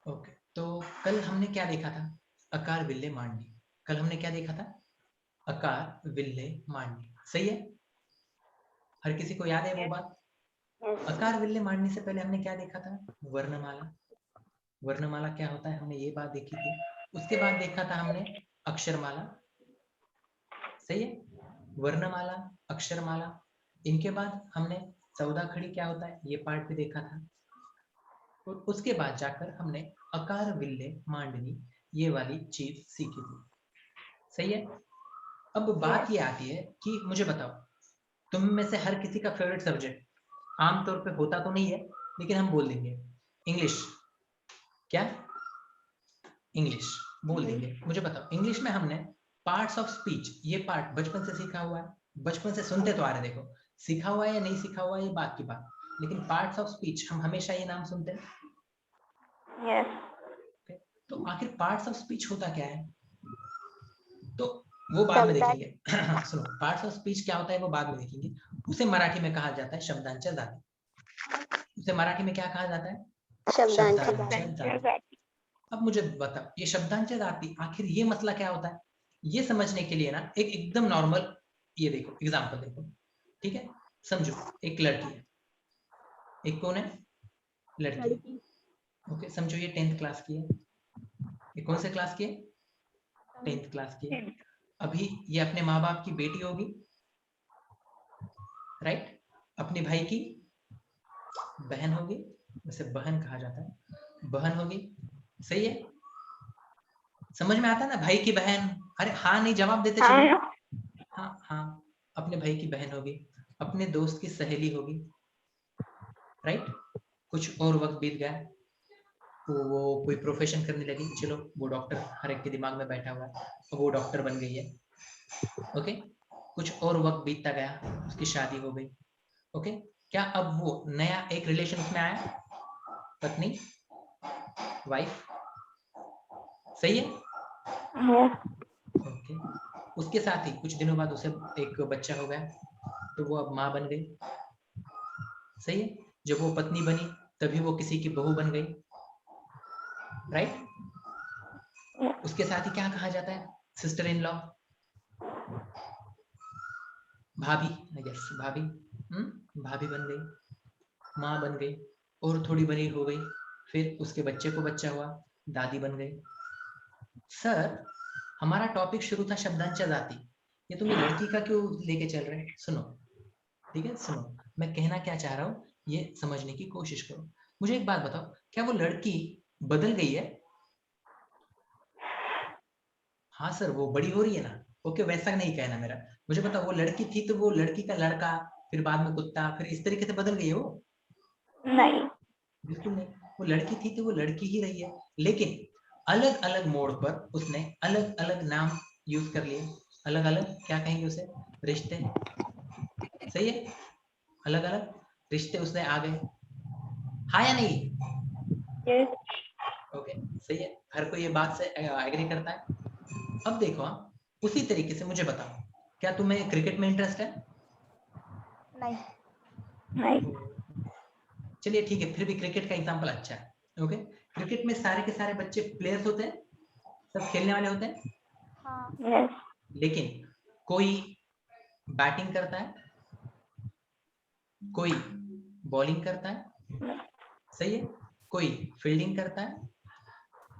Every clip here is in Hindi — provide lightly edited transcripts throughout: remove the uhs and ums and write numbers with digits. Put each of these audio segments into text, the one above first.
ओके, तो कल हमने क्या देखा था? अकार विल्ले मांडनी। कल हमने क्या देखा था? अकार विल्ले मांडनी। सही है? हर किसी को याद है वो बात? अकार विल्ले मांडनी से पहले हमने क्या देखा था? वर्णमाला। वर्णमाला क्या होता है हमने ये बात देखी थी। उसके बाद देखा था हमने अक्षरमाला। सही है? वर्णमाला, अक्षरमाला। इनके बाद हमने 14 खड़ी क्या होता है ये पार्ट भी देखा था। और उसके बाद जाकर हमने अकार विल्ले मांडनी ये वाली चीज सीखी थी। सही है? अब बात ये आती है कि मुझे बताओ, तुम में से हर किसी का फेवरेट सब्जेक्ट आमतौर पे होता तो नहीं है, लेकिन हम बोल देंगे इंग्लिश। क्या? इंग्लिश बोल देंगे। मुझे बताओ, इंग्लिश में हमने पार्ट्स ऑफ स्पीच ये पार्ट बचपन से सीखा हुआ है, बचपन से सुनते तो आ रहे। देखो, सीखा हुआ है या नहीं सीखा हुआ है ये बात की बात, लेकिन पार्ट्स ऑफ स्पीच हम हमेशा ये नाम सुनते हैं। Okay? तो आखिर पार्ट्स ऑफ स्पीच होता क्या है? तो वो बाद में देखेंगे। सुनो, पार्ट्स ऑफ स्पीच क्या होता है वो बाद में देखेंगे। उसे मराठी में कहा जाता है शब्दांच्या जाती। उसे मराठी में क्या कहा जाता है? शब्दांच्या जाती। अब मुझे बताओ, ये शब्दांच्या जाती आखिर ये मसला क्या होता है? ये समझने के लिए ना एक एकदम नॉर्मल ये देखो एग्जांपल देखो। ठीक है? समझो, एक लड़की है। एक कौन है? लड़की। ओके, समझो ये 10th क्लास की है। ये कौन से क्लास की है? 10th क्लास की है। अभी ये अपने माँ बाप की बेटी होगी, राइट? अपने भाई की बहन होगी, वैसे बहन कहा जाता है, बहन होगी। सही है? समझ में आता है ना, भाई की बहन। अरे हाँ नहीं जवाब देते चलो। हाँ हाँ, अपने भाई की बहन होगी, अपने दोस्त की सहेली होगी, राइट? कुछ और वक्त बीत गया तो वो कोई प्रोफेशन करने लगी, चलो वो डॉक्टर हर एक के दिमाग में बैठा हुआ है, तो वो डॉक्टर बन गई है। ओके, कुछ और वक्त बीतता गया, उसकी शादी हो गई। ओके, क्या अब वो नया एक रिलेशन उसमें आया? पत्नी, वाइफ। सही है? ओके, उसके साथ ही कुछ दिनों बाद उसे एक बच्चा हो गया, तो वो अब माँ बन गई। सही है? जब वो पत्नी बनी तभी वो किसी की बहू बन गई, राइट? उसके साथ ही क्या कहा जाता है? सिस्टर इन लॉ, भाभी। यस, भाभी। भाभी बन गई, माँ बन गई, और थोड़ी बड़ी हो गई, फिर उसके बच्चे को बच्चा हुआ, दादी बन गई। सर, हमारा टॉपिक शुरू था शब्दांच्या जाति, ये तुम ये लड़की का क्यों लेके चल रहे हैं? सुनो, ठीक है, सुनो, मैं कहना क्या चाह रहा हूँ ये समझने की कोशिश करो। मुझे एक बात बताओ, क्या वो लड़की बदल गई है? हाँ सर, वो बड़ी हो रही है ना। ओके, वैसा नहीं कहना मेरा। मुझे बताओ, वो लड़की थी तो वो लड़की का लड़का, फिर बाद में कुत्ता, फिर इस तरीके से बदल गई है वो? नहीं। बिल्कुल नहीं। वो लड़की थी तो वो लड़की ही रही है, लेकिन अलग अलग मोड़ पर उसने अलग अलग नाम यूज कर लिए। अलग अलग क्या कहेंगे उसे? रिश्ते। सही है? अलग अलग रिश्ते उसने आ गए। हाँ या नहीं? ओके, सही है। हर कोई ये बात से एग्री करता है। अब देखो, उसी तरीके से मुझे बताओ, क्या तुम्हें क्रिकेट में इंटरेस्ट है? नहीं। चलिए ठीक है, फिर भी क्रिकेट का एग्जांपल अच्छा है। ओके, क्रिकेट में सारे के सारे बच्चे प्लेयर्स होते हैं, सब खेलने वाले होते हैं, लेकिन कोई बैटिंग करता है, कोई बॉलिंग करता है, सही है, कोई फील्डिंग करता है,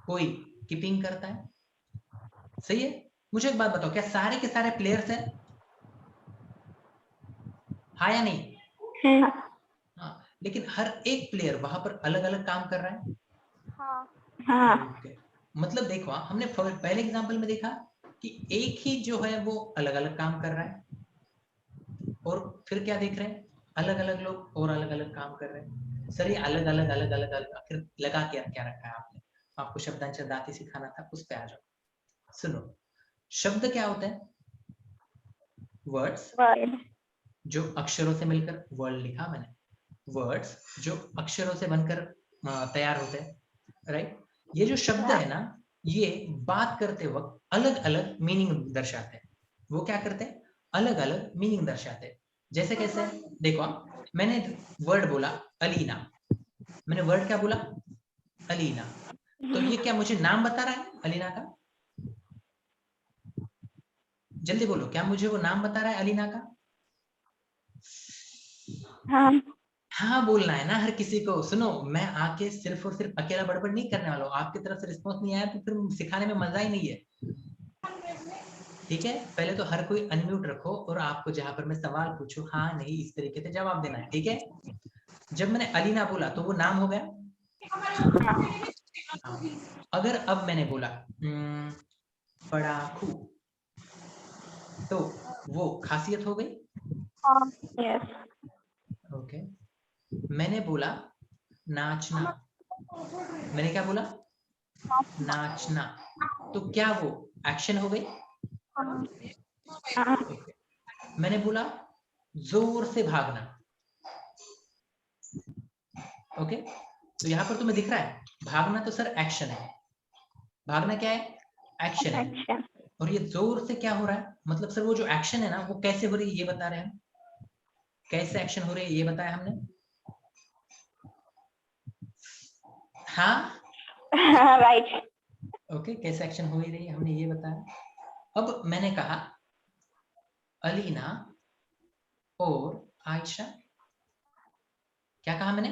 कोई कीपिंग करता है। सही है? मुझे एक बात बताओ, क्या सारे के सारे प्लेयर्स हैं? हाँ या नहीं? हाँ, लेकिन हर एक प्लेयर वहां पर अलग अलग काम कर रहा है। ओके, मतलब देखो, हमने पहले एग्जांपल में देखा कि एक ही जो है वो अलग अलग काम कर रहा है, और फिर क्या देख रहे हैं? अलग अलग लोग और अलग अलग काम कर रहे हैं। सर, ये अलग अलग अलग अलग अलग आखिर लगा के क्या रखा है आपने? आपको शब्दांच्या दाती सिखाना था, उस पे आ जाओ। सुनो, शब्द क्या होता है? वर्ड्स, जो अक्षरों से मिलकर, वर्ड लिखा मैंने, वर्ड्स जो अक्षरों से बनकर तैयार होते हैं, राइट? ये जो शब्द है ना, ये बात करते वक्त अलग अलग मीनिंग दर्शाते हैं। वो क्या करते हैं? अलग अलग मीनिंग दर्शाते हैं। जैसे कैसे? देखो, मैंने वर्ड बोला अलीना। मैंने वर्ड क्या बोला? अलीना। तो ये क्या मुझे नाम बता रहा है अलीना का? जल्दी बोलो, क्या मुझे वो नाम बता रहा है अलीना का? हाँ हाँ बोलना है ना हर किसी को। सुनो, मैं आके सिर्फ और सिर्फ अकेला बड़बड़ नहीं करने वाला हूँ। आपकी तरफ से रिस्पॉन्स नहीं आया तो फिर सिखाने में मजा ही नहीं है। ठीक है, पहले तो हर कोई अनम्यूट रखो और आपको जहां पर मैं सवाल पूछूं हाँ नहीं इस तरीके से जवाब देना है। ठीक है, जब मैंने अलीना बोला तो वो नाम हो गया। हाँ। अगर अब मैंने बोला पड़ाकू, तो वो खासियत हो गई। यस ओके, मैंने बोला नाचना, मैंने क्या बोला? नाचना, तो क्या वो एक्शन हो गई? ओके, मैंने बोला जोर से भागना। ओके, तो यहाँ पर तुम्हें दिख रहा है भागना तो सर एक्शन है। भागना क्या है? एक्शन है। एक्शन और ये जोर से क्या हो रहा है? मतलब सर वो जो एक्शन है ना वो कैसे हो रही है ये बता रहे हैं। कैसे एक्शन हो रही है ये बताया हमने। हाँ राइट ओके, कैसे एक्शन हो ही रही है हमने ये बताया। अब मैंने कहा अलीना और आयशा। क्या कहा मैंने?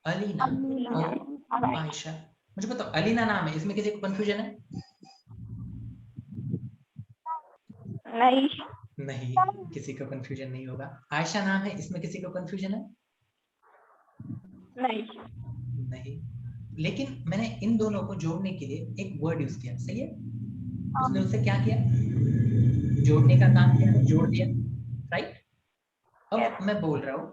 अलीना और आयशा। मुझे बताओ, अलीना नाम है, इसमें किसी को कंफ्यूजन है? नहीं नहीं, किसी को कंफ्यूजन नहीं होगा। आयशा नाम है, इसमें किसी को कंफ्यूजन है? नहीं नहीं। लेकिन मैंने इन दोनों को जोड़ने के लिए एक वर्ड यूज किया, सही है? उसने उससे क्या किया? जोड़ने का काम किया, जोड़ दिया। राइट। अब मैं बोल रहा हूं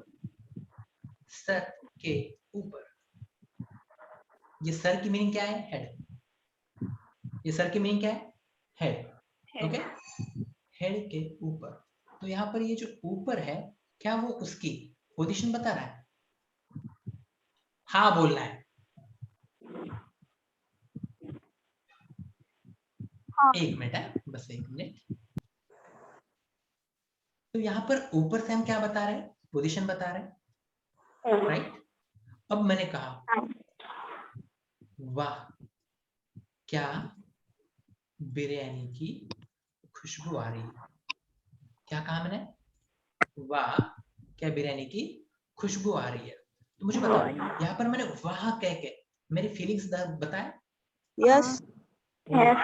सर के ऊपर। ये सर की मीनिंग क्या है? हेड। ये सर की मीनिंग क्या है? हेड। ओके, हेड के ऊपर। तो यहाँ पर ये जो ऊपर है, क्या वो उसकी पोजीशन बता रहा है? हाँ बोलना है। एक मिनट है, बस एक मिनट। तो यहाँ पर ऊपर से हम क्या बता रहे हैं? पोजीशन बता रहे हैं। राइट। अब मैंने कहा वाह क्या बिरयानी की खुशबू आ रही है। क्या कहा मैंने? वाह क्या बिरयानी की खुशबू आ रही है। तो मुझे बताओ, यहाँ पर मैंने वाह कह के मेरी फीलिंग्स बताया। यस मैं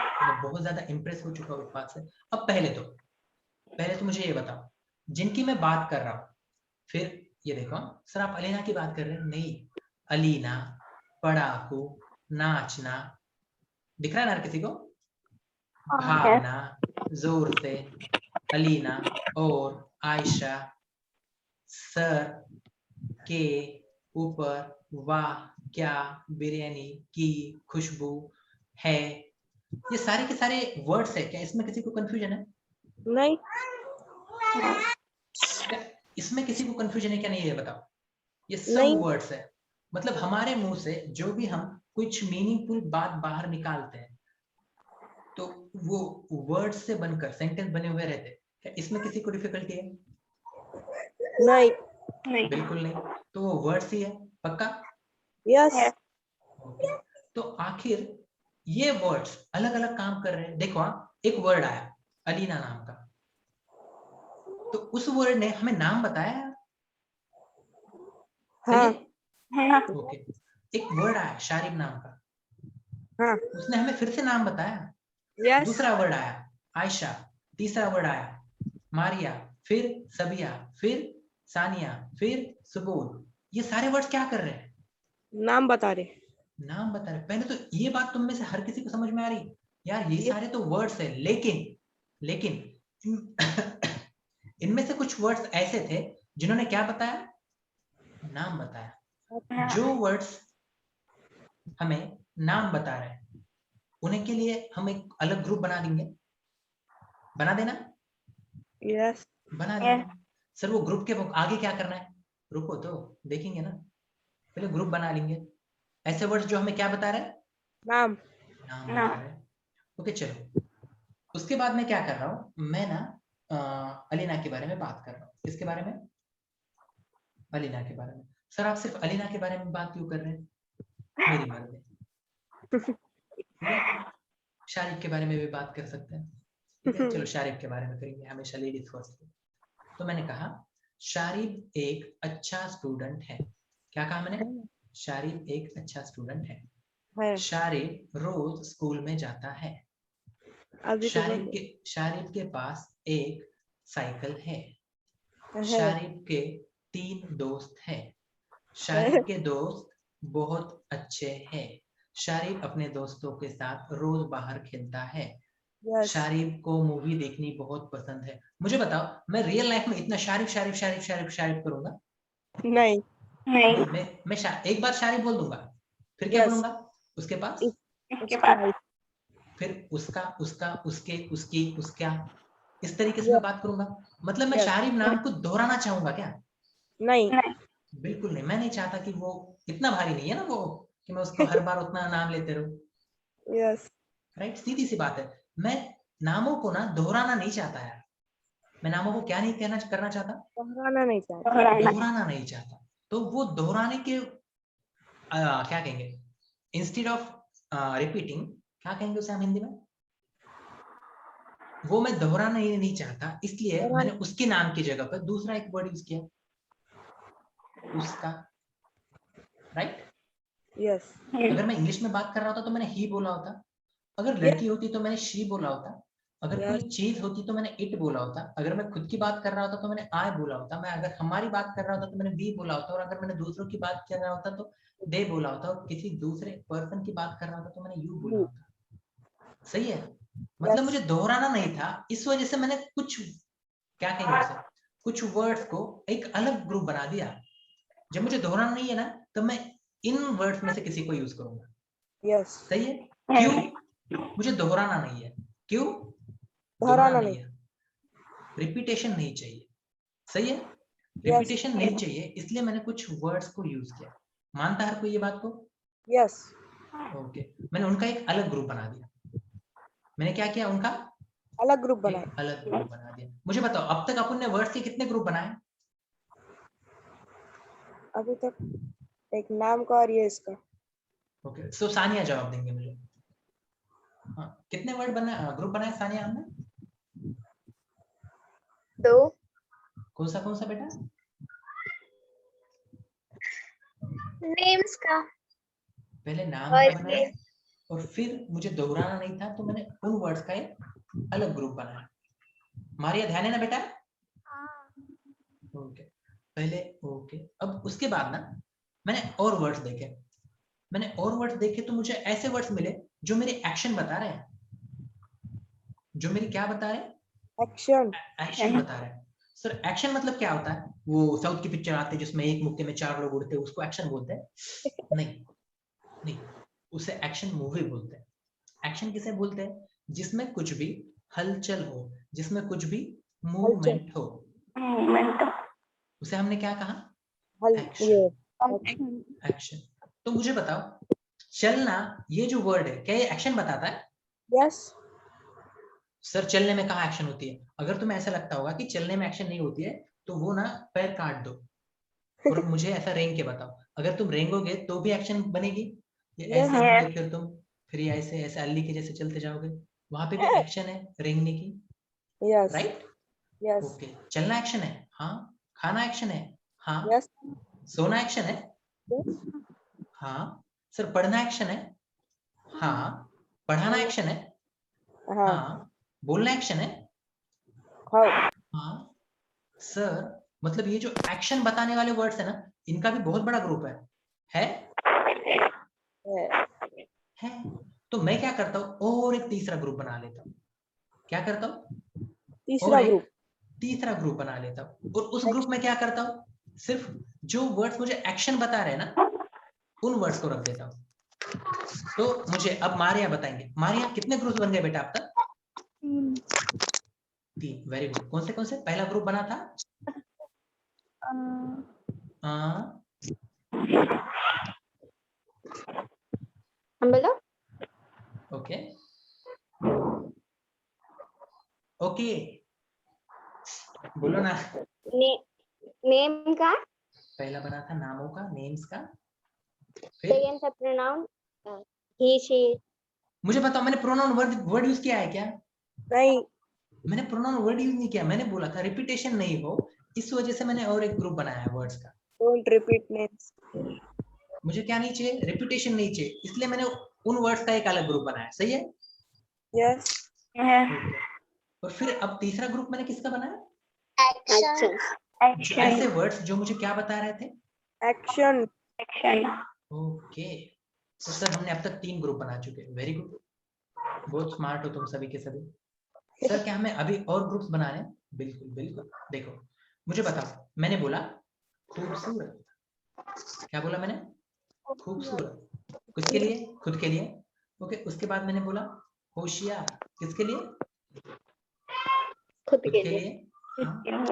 बहुत ज्यादा इंप्रेस हो चुका हूँ इस बात से। अब पहले तो मुझे ये बताओ, जिनकी मैं बात कर रहा हूँ, फिर ये देखो सर आप अलीना की बात कर रहे हैं? नहीं, अलीना, पड़ाकू, नाचना, दिख रहा है ना किसी को? भागना, जोर से, अलीना और आयशा, सर के ऊपर, वाह क्या बिरयानी की खुशबू है। ये सारे के सारे वर्ड्स है, क्या इसमें किसी को कंफ्यूजन है? नहीं क्या इसमें किसी को कंफ्यूजन है क्या? नहीं, ये बताओ। ये सब नहीं वर्ड्स है, मतलब हमारे मुंह से जो भी हम कुछ मीनिंगफुल बात बाहर निकालते हैं तो वो वर्ड्स से बनकर सेंटेंस बने हुए रहते हैं। क्या इसमें किसी को डिफिकल्टी है? नहीं बिल्कुल नहीं। तो वो वर्ड्स ही है, पक्का? Yes okay. तो आखिर ये वर्ड्स अलग अलग काम कर रहे हैं। देखो एक वर्ड आया अलीना नाम का, तो उस वर्ड ने हमें नाम बताया। सही है? ओके। एक वर्ड आया शारिब नाम का, हाँ उसने हमें फिर से नाम बताया। यस दूसरा वर्ड आया आयशा, तीसरा वर्ड आया मारिया, फिर सबिया, फिर सानिया, फिर सुबोध। ये सारे वर्ड्स क्या कर रहे हैं? नाम बता रहे नाम बता रहे। पहले तो ये बात तुम में से हर किसी को समझ में आ रही यार, ये सारे तो वर्ड्स है, लेकिन इनमें से कुछ वर्ड्स ऐसे थे जिन्होंने क्या बताया? नाम बताया। जो वर्ड्स हमें नाम बता रहे हैं उन्हीं के लिए हम एक अलग ग्रुप बना देंगे। बना देना, यस बना देंगे। सर वो ग्रुप के आगे क्या करना है? रुको तो देखेंगे ना, पहले ग्रुप बना लेंगे। ऐसे वर्ड्स जो हमें क्या बता रहे हैं? नाम नाम बता रहे हैं। ओके चलो, उसके बाद मैं क्या कर रहा हूँ, मैं ना अलीना के बारे में बात कर रहा हूँ। किसके बारे में? अलीना के बारे में। सर आप सिर्फ अलीना के बारे में बात क्यों कर रहे हैं? मेरी मर्जी। ठीक है, शारिब के बारे में भी बात कर सकते हैं। ठीक है, चलो शारिब के बारे में करेंगे, हमेशा लेडीज फर्स्ट। तो मैंने कहा शारिब एक अच्छा स्टूडेंट है। क्या कहा मैंने? शारिब एक अच्छा स्टूडेंट है। है। शारिब रोज स्कूल में जाता है। अभी तो बोल शारिब के पास एक साइकिल है। है। शारिब के 3 दोस्त हैं। शारिब के दोस्त बहुत अच्छे हैं। शारिब अपने दोस्तों के साथ रोज बाहर खेलता है। यस। शारिब को मूवी देखनी बहुत पसंद है। मुझे बताओ, मैं रियल लाइफ में इतना शारिब शारिब शारिब शारिब शारिब करूंगा? नहीं। नहीं, मैं एक बार शारिब बोल दूंगा, फिर क्या यस। बोलूंगा? उसके पास, इसके बाद फिर उसका, उसका, उसके, उसकी, उसका, इस तरीके से मैं यस। बात करूंगा। मतलब मैं यस। शारिब नाम को दोहराना चाहूंगा क्या? नहीं। नहीं, बिल्कुल नहीं, मैं नहीं चाहता कि वो इतना भारी नहीं है ना वो, कि मैं उसको हर बार उतना नाम लेते रहूं। यस। राइट, सीधी सी बात है। मैं नामों को ना दोहराना नहीं चाहता यार। मैं नामों को क्या नहीं कहना करना चाहता? दोहराना नहीं चाहता। दोहराना नहीं चाहता। तो वो दोहराने के क्या कहेंगे, इंस्टेड ऑफ रिपीटिंग, क्या कहेंगे उसे हम हिंदी में? वो मैं दोहराना ही नहीं चाहता, इसलिए मैंने उसके नाम की जगह पर दूसरा एक वर्ड यूज किया, उसका। राइट। यस। अगर मैं इंग्लिश में बात कर रहा होता तो मैंने ही बोला होता। अगर लड़की होती तो मैंने शी बोला होता। अगर कोई चीज होती तो मैंने इट बोला होता। अगर मैं खुद की बात कर रहा होता तो मैंने आई बोला होता। मैं अगर हमारी बात कर रहा होता तो मैंने वी बोला होता। और अगर मैंने दूसरों की बात कर रहा होता तो दे बोला होता। और किसी दूसरे पर्सन की बात कर रहा होता तो मैंने यू बोला होता। सही है, मतलब मुझे दोहराना नहीं था, इस वजह से मैंने कुछ, क्या कहेंगे उसे, कुछ वर्ड्स को एक अलग ग्रुप बना दिया। जब मुझे दोहराना नहीं है ना, तो मैं इन वर्ड्स में से किसी को यूज करूंगा। यस। सही है। क्यों? मुझे दोहराना नहीं है। क्यों? दोहराना नहीं। है, रिपीटेशन नहीं चाहिए। सही है, यस। रिपीटेशन नहीं चाहिए, इसलिए मैंने कुछ वर्ड्स को यूज किया। मानता है कोई ये बात को? यस। ओके, मैंने उनका एक अलग ग्रुप बना दिया। मैंने क्या किया? उनका अलग ग्रुप बनाए। एक अलग ग्रुप बना दिया। मुझे बताओ, अब तक अपन ने वर्ड्स के कितने ग्रुप बनाए? अभी तक एक नाम का और ये इसका। ओके, सो सानिया जवाब देंगे मुझे। हाँ, कितने वर्ड बना, ग्रुप बनाए सानिया हमने? 2। कौन सा बेटा? नेम्स का पहले नाम और का बनाया, और फिर मुझे दोहराना नहीं था तो मैंने उन वर्ड्स का एक अलग ग्रुप बनाया। मारिया, ध्यान है ना बेटा? ओके, पहले ओके। अब उसके बाद ना मैंने और वर्ड्स देखे। तो मुझे ऐसे वर्ड्स मिले जो मेरे एक्शन बता रहे हैं। जो मेरी क्या बता रहे हैं? एक्शन। एक्शन बता रहे हैं। सर एक्शन मतलब क्या होता है? वो साउथ की पिक्चर आते हैं जिसमें एक मुक्के में 4 लोग उड़ते हैं, उसको एक्शन बोलते हैं? नहीं, नहीं, उसे एक्शन मूवी बोलते हैं। एक्शन किसे बोलते हैं? जिसमें कुछ भी हलचल हो, जिसमें कुछ भी हलचल। मूवमेंट हो, उसे हमने क्या कहा? ये एक्शन। एक्शन। तो मुझे बताओ, चलना, ये जो वर्ड है, क्या ये एक्शन बताता है? यस। सर चलने में कहाँ एक्शन होती है? अगर तुम्हें ऐसा लगता होगा कि चलने में एक्शन नहीं होती है, तो वो ना पैर काट दो और मुझे ऐसा रेंग के बताओ। अगर तुम रेंगोगे तो भी एक्शन बनेगी? ये ऐसे होंगे फिर तुम, फिर ये ऐसे ऐसे अल्ली के जैसे चलते जाओगे, वहां पे भी एक्शन है रेंगने की। यस। राइट। यस। ओके, चलना एक्शन है, हाँ। खाना एक्शन है, हाँ। यस। सोना एक्शन है, हाँ। सर पढ़ना एक्शन है, हाँ। पढ़ाना एक्शन है, हाँ। हाँ। बोलना एक्शन है, हाँ। हाँ। सर मतलब ये जो एक्शन बताने वाले वर्ड्स है ना, इनका भी बहुत बड़ा ग्रुप है? है। तो मैं क्या करता हूँ, और एक तीसरा ग्रुप बना लेता हूँ। क्या करता हूँ? और तीसरा एक ग्रुप। तीसरा ग्रुप बना लेता हूँ, और उस ग्रुप में क्या करता हूँ, सिर्फ जो वर्ड्स मुझे एक्शन बता रहे हैं ना, उन वर्ड्स को रख देता हूँ। तो मुझे अब मारिया बताएंगे। मारिया, कितने ग्रुप बन गए बेटा अब तक? 3। Very good. कौन से पहला ग्रुप बना था? बोलो। ओके, ओके, बोलो ना। नेम का, पहला बना था नामों का, नेम्स का। फिर सेकंड था प्रोनाउन, he, she. मुझे बताओ मैंने प्रोनाउन वर्ड यूज किया है क्या? नहीं। मैंने प्रोनाउन वर्ड यूज नहीं किया, मैंने बोला था रिपीटेशन नहीं हो, इस वजह से मैंने और एक ग्रुप बनाया है वर्ड्स का। Don't repeat names. मुझे क्या नहीं चाहिए? रिपीटेशन नहीं चाहिए, इसलिए मैंने उन वर्ड्स का एक अलग ग्रुप बनाया। सही है? यस। और फिर अब तीसरा ग्रुप मैंने किसका बनाया? Action. जो ऐसे वर्ड्स जो मुझे क्या बता रहे थे? एक्शन। ओके, तो सर हमने अब तक 3 ग्रुप बना चुके हैं। वेरी गुड, बहुत स्मार्ट हो तुम सभी के सभी। सर क्या हमें अभी और ग्रुप्स बनाने हैं? बिल्कुल बिल्कुल। देखो मुझे बताओ, मैंने बोला खूबसूरत। क्या बोला मैंने? खूबसूरत। किसके लिए? खुद के लिए। ओके, उसके बाद मैंने बोला होशियार। किसके लिए? खुद खुद के के लिए। लिए। हाँ।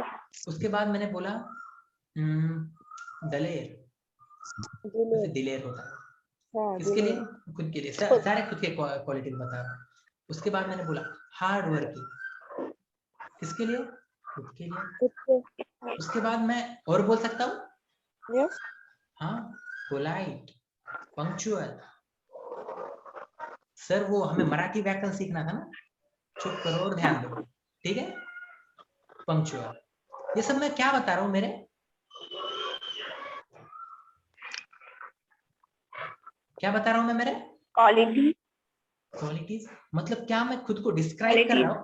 उसके बाद मैंने बोला दलेर। वैसे दिलेर होता है। हाँ, किसके लिए? दिलेर। खुद के लिए। खुद। सारे खुद के क्वालिटी बता रहा हूँ। उसके बाद मैंने बोला हार्ड वर्किंग। किसके लिए? खुद के लिए। खुद के। उसके बाद मैं और बोल सकता हूँ। यस। हाँ, पोलाइट, पंक्चुअल। सर वो हमें मराठी व्याकरण सीखना था ना, चुप करो और ध्यान दो, ठीक है? पंक्चुअल, ये सब मैं क्या बता रहा हूँ मेरे? क्या बता रहा हूँ मैं मेरे? Quality. क्वालिटीज। मतलब क्या मैं खुद को डिस्क्राइब कर रहा हूँ?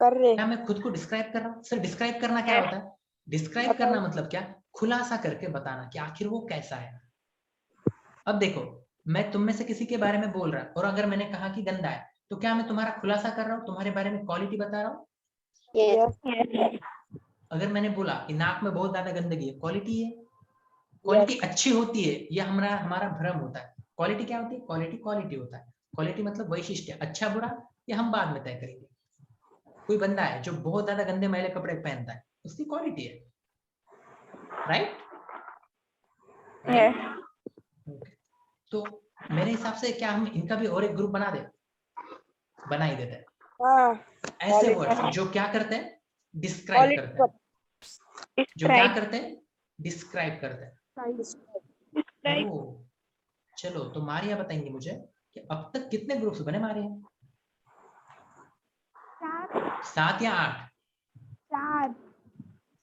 कर रहे। क्या मैं खुद को डिस्क्राइब कर रहा हूँ? सर डिस्क्राइब करना क्या होता है? डिस्क्राइब करना मतलब क्या? खुलासा करके बताना कि आखिर वो कैसा है। अब देखो, मैं तुम में से किसी के बारे में बोल रहा, और अगर मैंने कहा कि गंदा है, तो क्या मैं तुम्हारा खुलासा कर रहा हूँ, तुम्हारे बारे में क्वालिटी बता रहा हूँ? Yes. अगर मैंने बोला कि नाक में बहुत ज्यादा गंदगी है, क्वालिटी है। यस। क्वालिटी अच्छी होती है, यह हमारा भ्रम होता है। क्वालिटी क्या होती है? क्वालिटी क्वालिटी होता है। क्वालिटी मतलब वैशिष्ट्य, अच्छा बुरा ये हम बाद में तय करेंगे। कोई बंदा है जो बहुत ज्यादा गंदे मैले कपड़े पहनता है, उसकी क्वालिटी है। राइट? Yes. ओके, तो मेरे हिसाब से क्या हम इनका भी और एक ग्रुप बना दे? बना ही देते हैं। हाँ, ऐसे Quality. वर्ड्स जो क्या करते हैं? डिस्क्राइब करते हैं। जो क्या करते हैं? डिस्क्राइब करते हैं। ओह, चलो तो मारिया बताएंगे मुझे कि अब तक कितने ग्रुप्स बने मारिया? 7 या 8?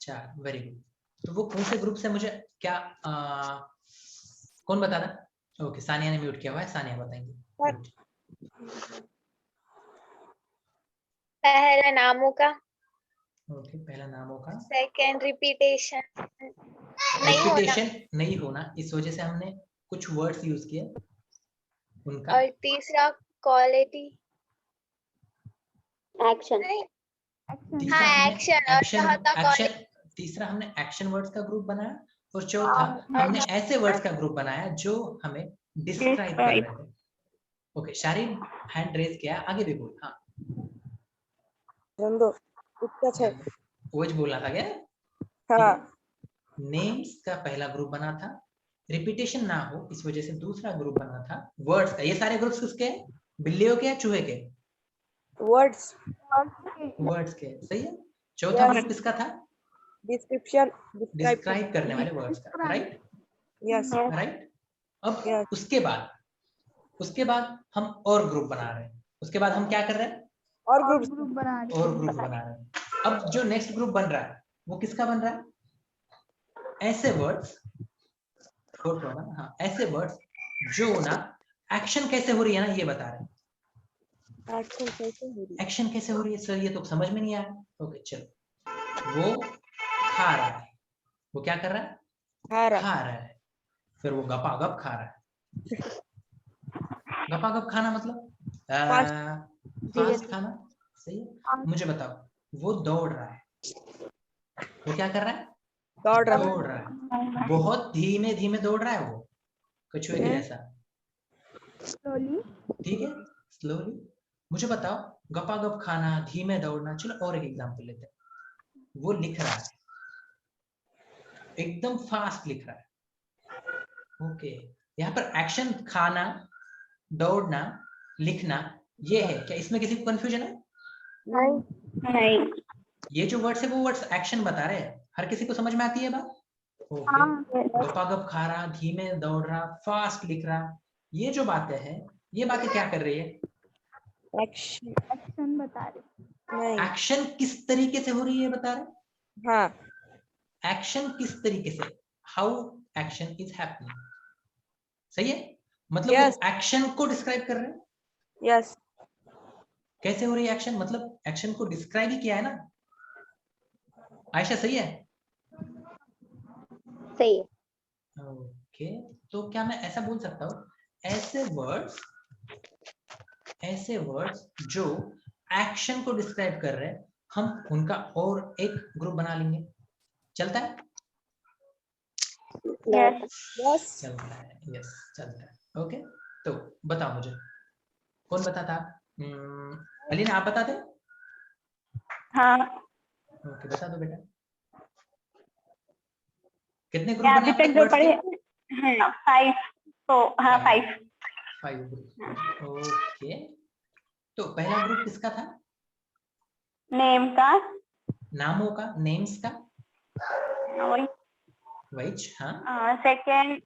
4। Very good. तो वो कौन से ग्रुप से मुझे क्या कौन बता रहा? ओके, सानिया ने म्यूट किया हुआ है, सानिया बताएंगे। Good. पहला नामों का, ओके, पहला नामों का। सेकंड रिपीटेशन नहीं होना, रिपीटेशन नहीं होना, इस वजह से हमने कुछ वर्ड्स यूज किए उनका। और तीसरा क्वालिटी। Action. नहीं, तीसरा हाँ हमने एक्शन, और एक्शन चौथा क्वालिटी। तीसरा हमने एक्शन वर्ड्स का ग्रुप बनाया, और चौथा हमने ऐसे वर्ड्स का ग्रुप बनाया जो हमें डिस्क्राइब कर रहे थे। ओके, शारीर हैंड रेज किया, आगे भी बोल। हाँ, रंदो। इसका है। वही बोलना था क्या? हाँ। नेम्स का पहला ग्रुप बना था, रिपीटेशन ना हो इस वजह से दूसरा ग्रुप बना था वर्ड्स का। ये सारे ग्रुप्स किसके हैं? बिल्लियों के या चूहे के? वर्ड्स। वर्ड्स के, सही है। चौथा Yes. ग्रुप किसका था? डिस्क्रिप्शन। डिस्क्राइब। डिस्क्राइब करने वाले वर्ड्स का। राइट? यस। राइट। अब यस। उसके बाद हम और ग्रुप बना रहे हैं। उसके बाद हम क्या कर रहे हैं? और ग्रुप्स। और ग्रुप बना रहे हैं। अब जो नेक्स्ट ग्रुप बन रहा है वो किसका बन रहा है? ऐसे वर्ड्स, हाँ, ऐसे वर्ड्स जो ना एक्शन कैसे हो रही है ना ये बता रहे हैं। एक्शन कैसे हो रही है? एक्शन कैसे हो रही है सर, ये तो समझ में नहीं आया। ओके चलो, वो खा रहा है। वो क्या कर रहा है? हारा। खा रहा है। फिर वो गपागप खा रहा है। गपागप खाना मतलब फास्ट खाना। सही है। मुझे बताओ, वो दौड़ रहा है। वो क्या कर रहा है? दौड़ रहा है। दौड़ रहा है। बहुत धीमे धीमे दौड़ रहा है वो, कछुए के जैसा। ठीक है, स्लोली। मुझे बताओ, गपागप खाना, धीमे दौड़ना। चलो और एक एग्जांपल लेते हैं। वो लिख रहा है, एकदम फास्ट लिख रहा है। ओके, यहाँ पर एक्शन खाना, दौड़ना, लिखना ये है क्या? इसमें किसी को कंफ्यूजन है? नहीं. ये जो वर्ड्स है वो वर्ड्स एक्शन बता रहे हैं। हर किसी को समझ में आती है बात? ओके, गपागप खा रहा, धीमे दौड़ रहा, फास्ट लिख रहा, ये जो बातें हैं, ये बातें क्या कर रही है? एक्शन एक्शन बता रहे। नहीं। एक्शन किस तरीके से हो रही है बता रहे। हाँ एक्शन किस तरीके से, हाउ एक्शन इज हैपनिंग। सही है, मतलब Yes. वो एक्शन को डिस्क्राइब कर रहे हैं। यस कैसे हो रही है एक्शन, मतलब एक्शन को डिस्क्राइब ही किया है ना। आयशा सही है? सही है। ओके, तो क्या मैं ऐसा बोल सकता हूँ, ऐसे वर्ड्स जो एक्शन को डिस्क्राइब कर रहे हैं, हम उनका और एक ग्रुप बना लेंगे, चलता है? यस चलता है, यस चलता है। ओके, तो बताओ मुझे, कौन बताता? अलीना आप बता दे। हाँ, ओके बता दो बेटा, कितने ग्रुप क्या बने अभी अब तक तक जो वर्ड्स पढ़े के? हैं 5, तो हाँ 5। 5 ग्रुप। ओके, तो पहला ग्रुप किसका था? नेम का, नामों का, नेम्स का। वही। वाइच, हाँ। सेकंड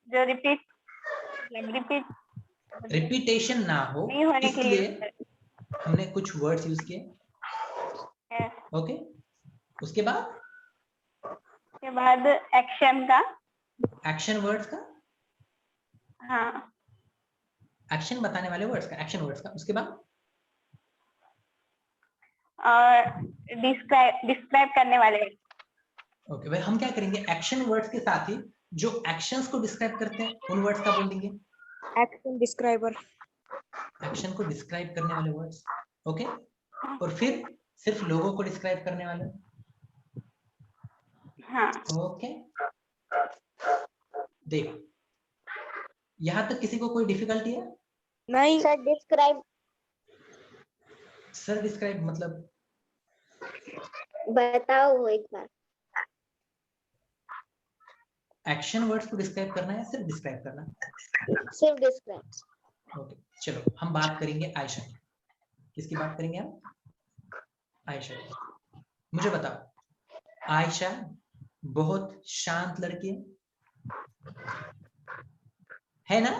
जो रिपीट रिपीटेशन ना हो नहीं होने के इसलिए लिए हमने कुछ वर्ड्स यूज किए। है। ओके, उसके बाद उसके बाद एक्शन का, एक्शन वर्ड्स का, हाँ, एक्शन बताने वाले वर्ड्स का, एक्शन वर्ड्स का। उसके बाद और डिस्क्राइब करने वाले। ओके भाई, हम क्या करेंगे, एक्शन वर्ड्स के साथ ही जो एक्शंस को डिस्क्राइब करते हैं उन वर्ड्स का बोल देंगे। एक्शन डिस्क्राइबर एक्शन को डिस्क्राइब करने वाले वर्ड्स। ओके, और फिर सिर्फ लोगों को डिस्क्राइब करने वाले। हाँ, ओके, देखो यहां तक किसी को कोई डिफिकल्टी है? नहीं सर डिस्क्राइब सर डिस्क्राइब मतलब बताओ एक बार। एक्शन वर्ड्स को डिस्क्राइब करना है, सिर्फ डिस्क्राइब करना? सिर्फ डिस्क्राइब। ओके, चलो हम बात करेंगे आयशा की। किसकी बात करेंगे हम? आयशा की। मुझे बताओ, आयशा बहुत शांत लड़की है ना?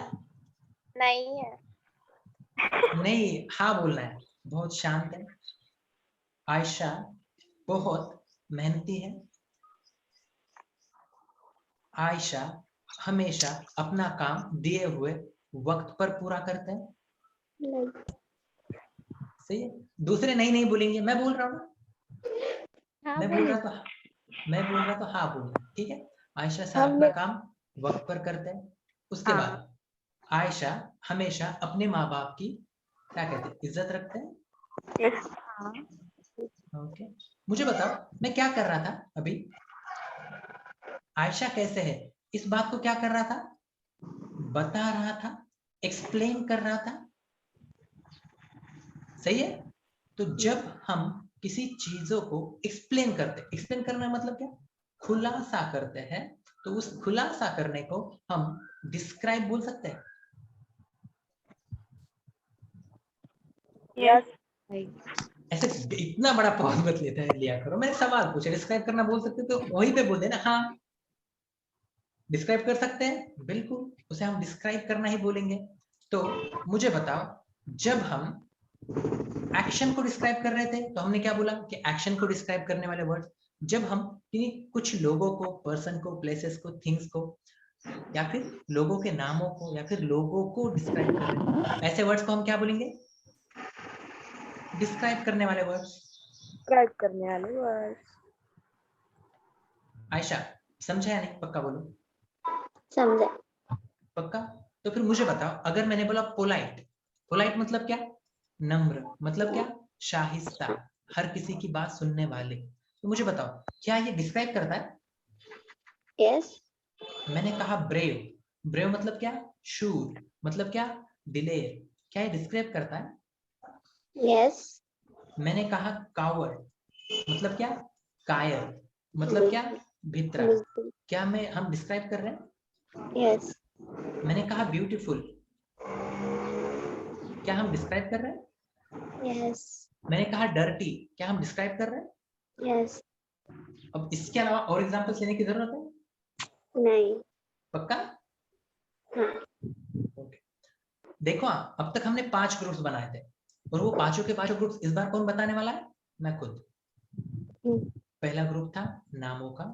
नहीं है। नहीं, हाँ बोलना है। बहुत शांत है। आयशा बहुत मेहनती है। आयशा हमेशा अपना काम दिए हुए वक्त पर पूरा करते हैं। नहीं। सही है, दूसरे नहीं नहीं बोलेंगे, मैं बोल रहा हूँ। हाँ, मैं बोल रहा तो हाँ बोलना, ठीक है। आयशा सर अपना काम वक्त पर करते हैं। उसके हाँ। बाद आयशा हमेशा अपने माँ बाप की क्या कहते हैं, इज्जत रखते हैं। हाँ। ओके, मुझे बताओ मैं क्या कर रहा था अभी, आयशा कैसे है इस बात को क्या कर रहा था, बता रहा था, एक्सप्लेन कर रहा था। सही है, तो जब हम किसी चीजों को एक्सप्लेन करते, एक्सप्लेन करना मतलब क्या, खुलासा करते हैं, तो उस खुलासा करने को हम डिस्क्राइब बोल सकते हैं। यस। ऐसे इतना बड़ा पॉज मत लिया करो, मैंने सवाल पूछा, डिस्क्राइब करना बोल सकते तो वहीं पे बोल देना हाँ। डिस्क्राइब कर सकते हैं, बिल्कुल, उसे हम डिस्क्राइब करना ही बोलेंगे। तो मुझे बताओ, जब हम एक्शन को डिस्क्राइब कर रहे थे तो हमने क्या बोला कि एक्शन को डिस्क्राइब करने वाले वर्ड्स, जब हम कुछ लोगों को, पर्सन को, प्लेसेस को, थिंग्स को, या फिर लोगों के नामों को, या फिर लोगों को डिस्क्राइब कर रहे हैं, ऐसे वर्ड्स को हम क्या बोलेंगे, डिस्क्राइब करने वाले वर्ड्स। डिस्क्राइब करने वाले वर्ड्स। आयशा समझा या नहीं, पक्का बोलो। समझा। पक्का, तो फिर मुझे बताओ, अगर मैंने बोला पोलाइट, पोलाइट मतलब क्या, नम्र, मतलब क्या, शाहिस्ता, हर किसी की बात सुनने वाले, तो मुझे बताओ क्या ये डिस्क्राइब करता है? यस। मैंने कहा ब्रेव, ब्रेव मतलब क्या, शूर, मतलब क्या, दिलेर, क्या ये डिस्क्राइब करता है? यस। मैंने कहा कावर्ड, मतलब क्या, कायर, मतलब क्या, भित्रा, बिल्कुल। क्या मैं हम डिस्क्राइब कर रहे हैं? यस। मैंने कहा ब्यूटीफुल, क्या हम डिस्क्राइब कर रहे हैं? यस। मैंने कहा डर्टी, क्या हम डिस्क्राइब कर रहे हैं? यस। अब इसके अलावा और एग्जांपल्स लेने की जरूरत है? नहीं। पक्का? हाँ। ओके, देखो अब तक हमने 5 ग्रुप्स बनाए थे और वो पांचों के पांचों ग्रुप्स इस बार कौन बताने वाला है? मैं खुद। पहला ग्रुप था नामों का,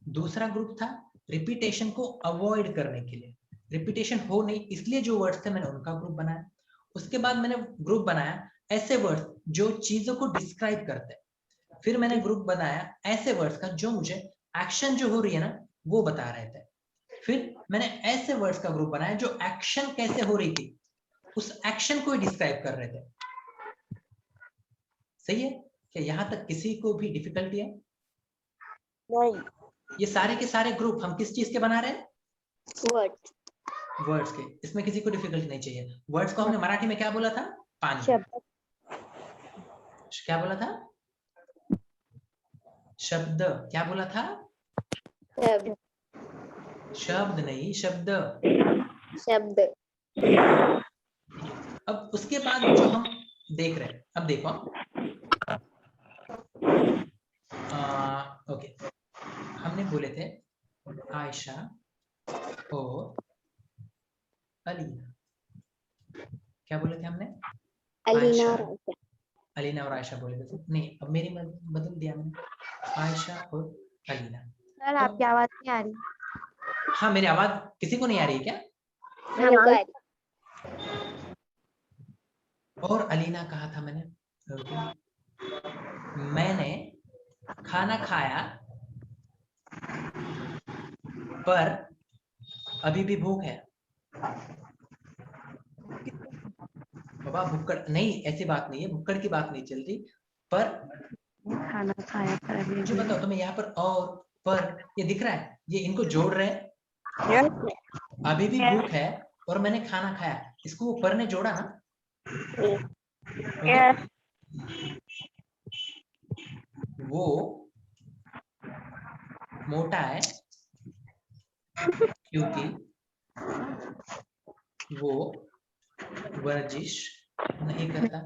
दूसरा ग्रुप था रिपीटेशन को अवॉइड करने के लिए, रिपीटेशन हो नहीं इसलिए जो वर्ड्स थे मैंने उनका ग्रुप बनाया। उसके बाद मैंने ग्रुप बनाया ऐसे वर्ड्स जो चीजों को डिस्क्राइब करते हैं। फिर मैंने ग्रुप बनाया ऐसे वर्ड्स का जो मुझे एक्शन जो हो रही है ना वो बता रहे थे। फिर मैंने ऐसे वर्ड्स का ग्रुप बनाया जो एक्शन कैसे हो रही थी उस एक्शन को डिस्क्राइब कर रहे थे। सही है क्या? यहां तक किसी को भी डिफिकल्टी है? नहीं। ये सारे के सारे ग्रुप हम किस चीज के बना रहे हैं? वर्ड वर्ड्स के। इसमें किसी को डिफिकल्टी नहीं चाहिए। वर्ड्स को हमने मराठी में क्या बोला था? पानी। शब्द। क्या बोला था? शब्द। क्या बोला था? शब्द शब्द नहीं, शब्द। शब्द अब उसके बाद जो हम देख रहे हैं, अब देखो ओके, हमने बोले थे आयशा और अलीना। क्या बोले थे हमने? अलीना आयशा, और आयशा। अलीना और आयशा बोले थे। नहीं, अब मेरी बदल दिया मैंने, आयशा और अलीना। सर आपकी आवाज नहीं आ रही। हाँ, मेरी आवाज किसी को नहीं आ रही है क्या? हमको आ रही। और अलीना कहा था मैंने। ओके, मैंने खाना खाया पर अभी भी भूख है। बाबा भुक्कड़ नहीं, ऐसी बात नहीं है, भुक्कड़ की बात नहीं चल रही। पर खाना खाया पर अभी मुझे बताओ तुम्हें यहाँ पर और पर ये दिख रहा है? ये इनको जोड़ रहे हैं। Yes. अभी भी भूख है और मैंने खाना खाया, इसको वो पर ने जोड़ा ना। Yes. वो मोटा है क्योंकि वो वर्जिश नहीं करता।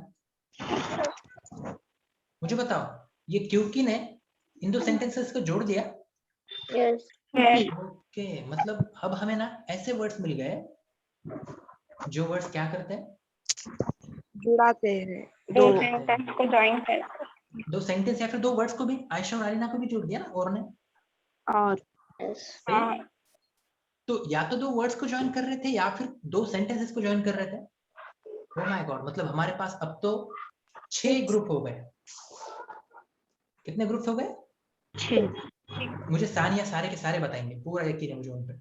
मुझे बताओ ये क्योंकि ने इन दो सेंटेंसेस को जोड़ दिया। यस ओके, मतलब अब हमें ना ऐसे वर्ड्स मिल गए जो वर्ड्स क्या करते हैं? जुड़ाते हैं दो दो सेंटेंस को ज्वाइन कर दो सेंटेंस या फिर दो वर्ड्स को भी आयशा और अलीना को भी जोड़ दिया ना और ने। और यस सही? तो या तो दो वर्ड्स को ज्वाइन कर रहे थे या फिर दो सेंटेंसेस को ज्वाइन कर रहे थे। ओह माय गॉड, मतलब हमारे पास अब तो 6 ग्रुप हो गए। कितने ग्रुप हो गए? 6। मुझे सानिया सारे के सारे बताएंगे, पूरा यकीन है मुझे उन पे।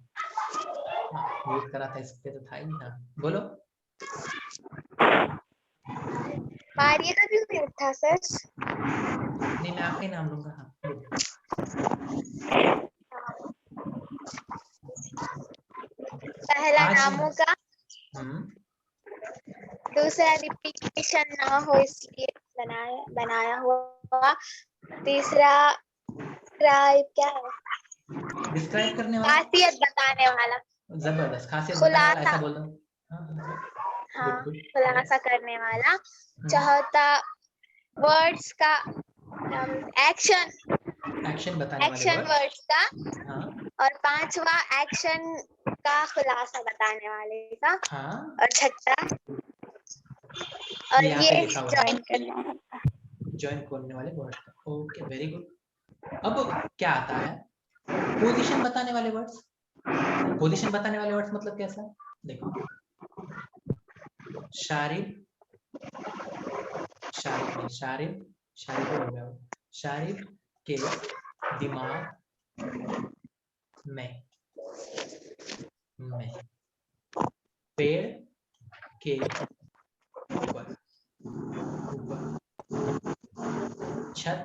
म्यूट करा था इस पे तो था ही। हाँ बोलो। मारिया का भी म्यूट था सर। नहीं, मैं आपका ही नाम लूंगा। हाँ बोलो। पहला आज नामों का, दूसरा रिपीटेशन ना हो इसलिए बनाया हुआ, तीसरा क्या है, डिस्क्राइब करने वाला, खासियत बताने वाला, जबरदस्त खासियत बताने वाला, ऐसा बोल दो। हाँ गुड गुड। खुलासा करने वाला। चौथा वर्ड्स का एक्शन बताने वाले वर्ड। वर्ड्स का। हाँ और पांचवा एक्शन का खुलासा बताने वाले का। हाँ, और छठा और यहाँ पे ये लिखा हुआ ज्वाइन करने वाला। ज्वाइन करने वाले वर्ड का। Okay very good. अब क्या आता है? पोजीशन बताने वाले वर्ड्स। पोजीशन बताने वाले वर्ड्स मतलब कैसा? देखो, शारिब, शारिब हो गया, शारिब के दिमाग में पेड़ के ऊपर छत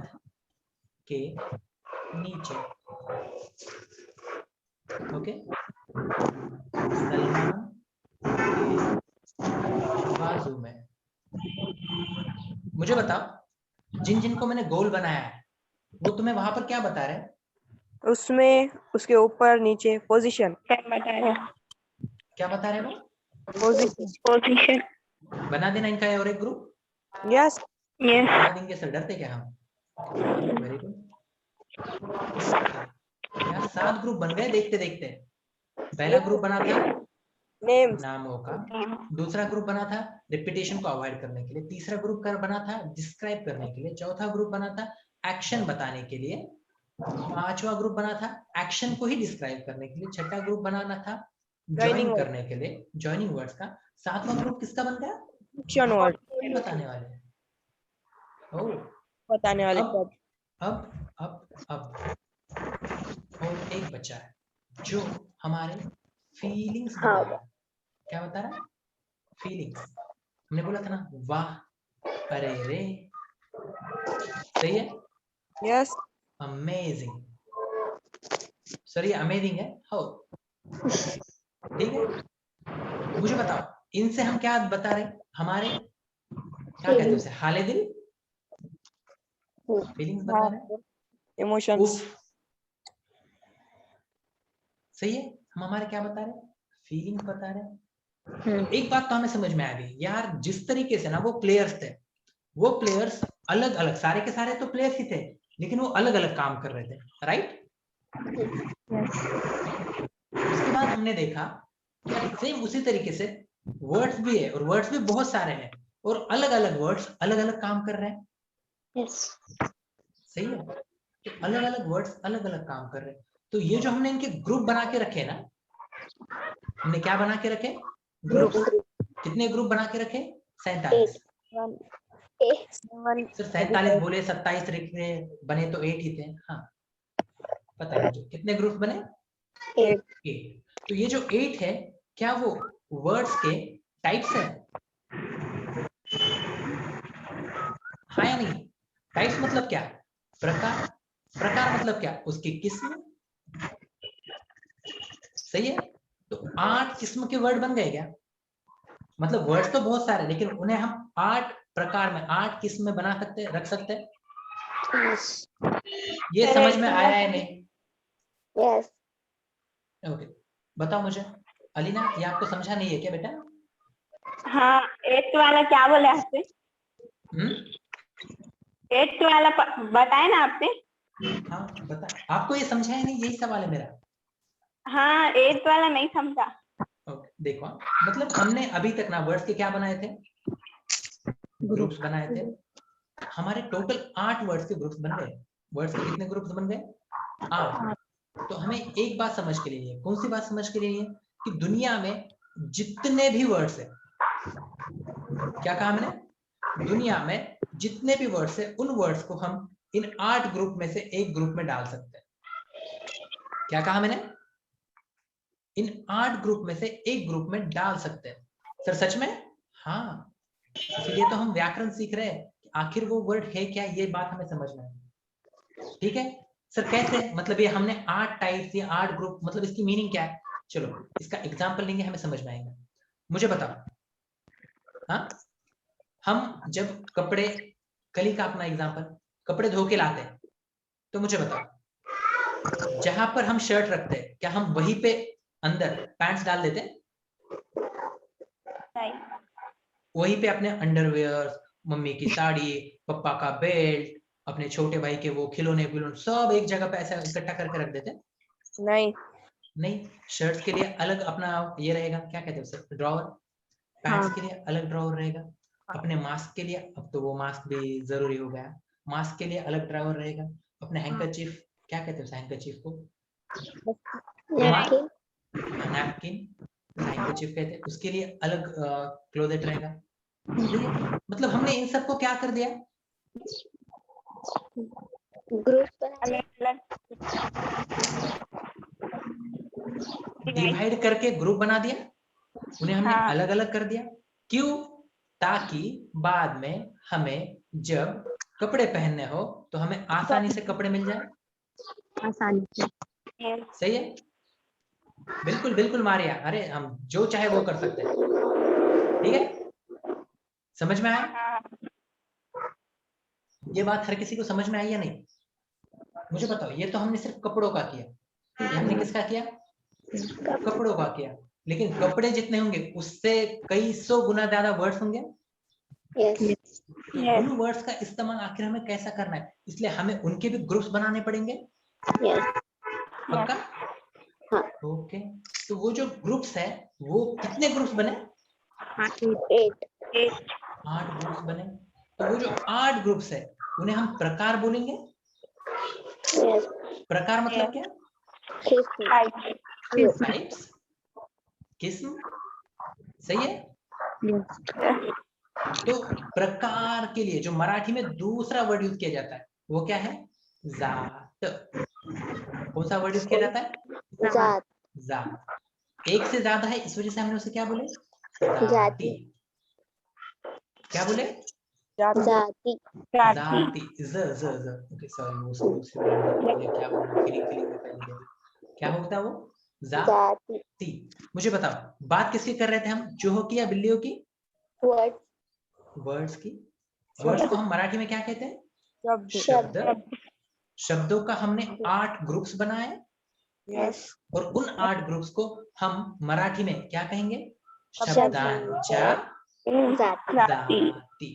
के नीचे। ओके, सलमान के बाजू में। मुझे बताओ जिन जिनको मैंने गोल बनाया है वो तुम्हें वहां पर क्या बता रहे हैं? उसमें उसके ऊपर नीचे पोजीशन क्या बता रहे हैं वो? पोजीशन। बना देना इनका और एक ग्रुप। यस बना देंगे सर, डरते क्या हम? Very good. यार 7 ग्रुप बन गए देखते देखते। पहला ग्रुप बना था Names. नामों का। दूसरा ग्रुप बना था रिपीटेशन को अवॉइड करने के लिए। तीसरा ग्रुप बना था डिस्क्राइब करने के लिए। चौथा ग्रुप बना था एक्शन बताने के लिए। पांचवा ग्रुप बना था एक्शन को ही डिस्क्राइब करने के लिए। छठा ग्रुप बनाना था Joining ज्वाइन word. करने के लिए, ज्वाइनिंग वर्ड्स का। सातवां ग्रुप किसका बन गया? Function word. ये बताने वाले हैं। ओह, बताने वाले अब शब्द. अब और एक बचा है जो हमारे फीलिंग्स बता हाँ। रहा है। क्या बता रहा है? फीलिंग्स। हमने बोला था ना, वाह, अरे रे, सही है? Yes. अमेजिंग। सर ये अमेजिंग है। हो, ठीक है। मुझे बताओ, इनसे हम क्या बता रहे हैं? हमारे क्या कहते हैं उसे, हाले दिल, फीलिंग्स बता रहे हैं। Emotions. उफ, सही है। हम हमारे क्या बता रहे हैं? फीलिंग्स बता रहे हैं। एक बात तो हमें समझ में आ गई यार, जिस तरीके से ना वो प्लेयर्स थे, वो प्लेयर्स अलग अलग, सारे के सारे तो प्लेयर्स ही थे, लेकिन वो अलग अलग काम कर रहे थे, राइट? उसके बाद हमने देखा कि सेम उसी तरीके से वर्ड्स भी है, और वर्ड्स भी बहुत सारे हैं, और अलग अलग वर्ड्स अलग अलग काम कर रहे हैं। Yes. सही है? तो अलग अलग वर्ड्स अलग अलग काम कर रहे हैं। तो ये जो हमने इनके ग्रुप बना के रखे ना, हमने क्या बना के रखे? ग्रुप। कितने ग्रुप बना के रखे? 47। सर 47 बोले, 27 रखे बने तो 8 ही थे। हाँ, पता है मुझे कितने ग्रुप बने? 8। तो ये जो 8 है, क्या वो वर्ड्स के टाइप्स है? हाँ या नहीं? टाइप्स मतलब क्या? प्रकार। प्रकार मतलब क्या? उसकी किस्म। सही है? तो 8 किस्म के वर्ड बन गए क्या? मतलब वर्ड्स तो बहुत सारे, लेकिन उन्हें हम 8 प्रकार में, 8 किस्म में बना सकते हैं, रख सकते हैं। Yes. ये समझ में आया है नहीं? Yes. ओके, बताओ मुझे, अलीना, ये आपको समझा नहीं है क्या बेटा? हाँ, 8 वाला क्या बोला आपने? 8 वाला बताए ना आपने? हाँ बता, आपको ये समझा है नहीं, यही सवाल है मेरा। हाँ, 8 वाला नहीं समझा। ओके, देखो, मतलब हमने अभी तक ना वर्ड्स के क्या बनाए थे? ग्रुप्स बनाए थे। हमारे टोटल 8 वर्ड्स के ग्रुप्स बन गए। वर्ड्स के कितने ग्रुप्स बन गए? 8। तो हमें एक बात समझ के लिए, कौन सी बात समझ के लिए? कि दुनिया में जितने भी वर्ड्स है, क्या कहा मैंने? दुनिया में जितने भी वर्ड्स है, उन वर्ड्स को हम इन 8 ग्रुप में से एक ग्रुप में डाल सकते हैं। क्या कहा मैंने? इन 8 ग्रुप में से एक ग्रुप में डाल सकते हैं। सर सच में? हाँ, इसीलिए तो हम व्याकरण सीख रहे हैं कि आखिर वो वर्ड है क्या, ये बात हमें समझना है। ठीक है सर, कैसे? मतलब ये हमने 8 टाइप्स या 8 ग्रुप, मतलब इसकी मीनिंग क्या है? चलो इसका एग्जांपल लेंगे, हमें समझ में आएगा। मुझे बताओ, हाँ, हम जब कपड़े, कल ही का अपना एग्जांपल, कपड़े धो के लाते हैं, तो मुझे बताओ, जहां पर हम शर्ट रखते हैं, क्या हम वहीं पे अंदर पैंट्स डाल देते हैं? नहीं। वहीं पे अपने अंडरवेयर, मम्मी की साड़ी, पापा का बेल्ट, अपने छोटे भाई के वो खिलौने विलौने, सब एक जगह पे ऐसा इकट्ठा करके रख देते हैं? नहीं. नहीं, शर्ट्स के लिए अलग अपना ये रहेगा, क्या कहते हैं उसे, ड्रॉवर। पैंट्स के लिए अलग ड्रॉवर रहेगा। अपने मास्क के लिए, अब तो वो मास्क भी जरूरी हो गया, मास्क के लिए अलग ड्रॉवर रहेगा। अपने हैंकरचीफ, क्या कहते हैं उस हैंकरचीफ को? Napkin. नैपकिन, हैंकरचीफ कहते हैं, उसके लिए अलग क्लोजेट रहेगा। ठीक है? मतलब हमने इन सबको क्या कर दिया? Group बना दिया. अलग डिवाइड करके ग्रुप बना दिया, उन्हें हमने हाँ। अलग अलग कर दिया। क्यों? ताकि बाद में हमें जब कपड़े पहनने हो तो हमें आसानी से कपड़े मिल जाए। आसानी से. सही है? बिल्कुल बिल्कुल मारिया, अरे हम जो चाहे वो कर सकते हैं। ठीक है, समझ में आया? हाँ। ये बात हर किसी को समझ में आई या नहीं? मुझे बताओ, ये तो हमने सिर्फ कपड़ों का किया, ये हमने किसका किया? कपड़ों का किया। लेकिन कपड़े जितने होंगे उससे कई सौ गुना ज्यादा वर्ड्स होंगे। Yes. तो उन वर्ड्स का इस्तेमाल आखिर हमें कैसा करना है, इसलिए हमें उनके भी ग्रुप्स बनाने पड़ेंगे। Yes. पक्का? हाँ। ओके, तो वो जो ग्रुप्स है वो कितने ग्रुप्स बने? 8. 8 ग्रुप्स बने। तो वो जो 8 ग्रुप्स है उन्हें हम प्रकार बोलेंगे। Yes. प्रकार मतलब क्या? टाइप्स, किस्म, सही है। तो प्रकार के लिए जो मराठी में दूसरा वर्ड यूज किया जाता है वो क्या है? जात। कौन सा वर्ड यूज किया जाता है? जात. जात। एक से ज्यादा है इस वजह से हमने उसे क्या बोले? जाति. जाति। क्या बोले? जाति. जाति। ज ओके सॉरी, वो क्या बोल रहा हूँ, फीलिंग में पहले दे दी। क्या होता है वो? जाति. जाति। मुझे बताओ, बात किसकी कर रहे थे हम? चूहों की या बिल्लियों की? Word. वर्ड्स की। वर्ड्स को हम मराठी में क्या कहते हैं? शब्द। शब्द। शब्दों का हमने 8 ग्रुप्स बनाए यस। और उन 8 ग्रुप्स को हम मराठी में क्या कहेंगे? शब्दांच्या शब्दांच्या जाती. जाती।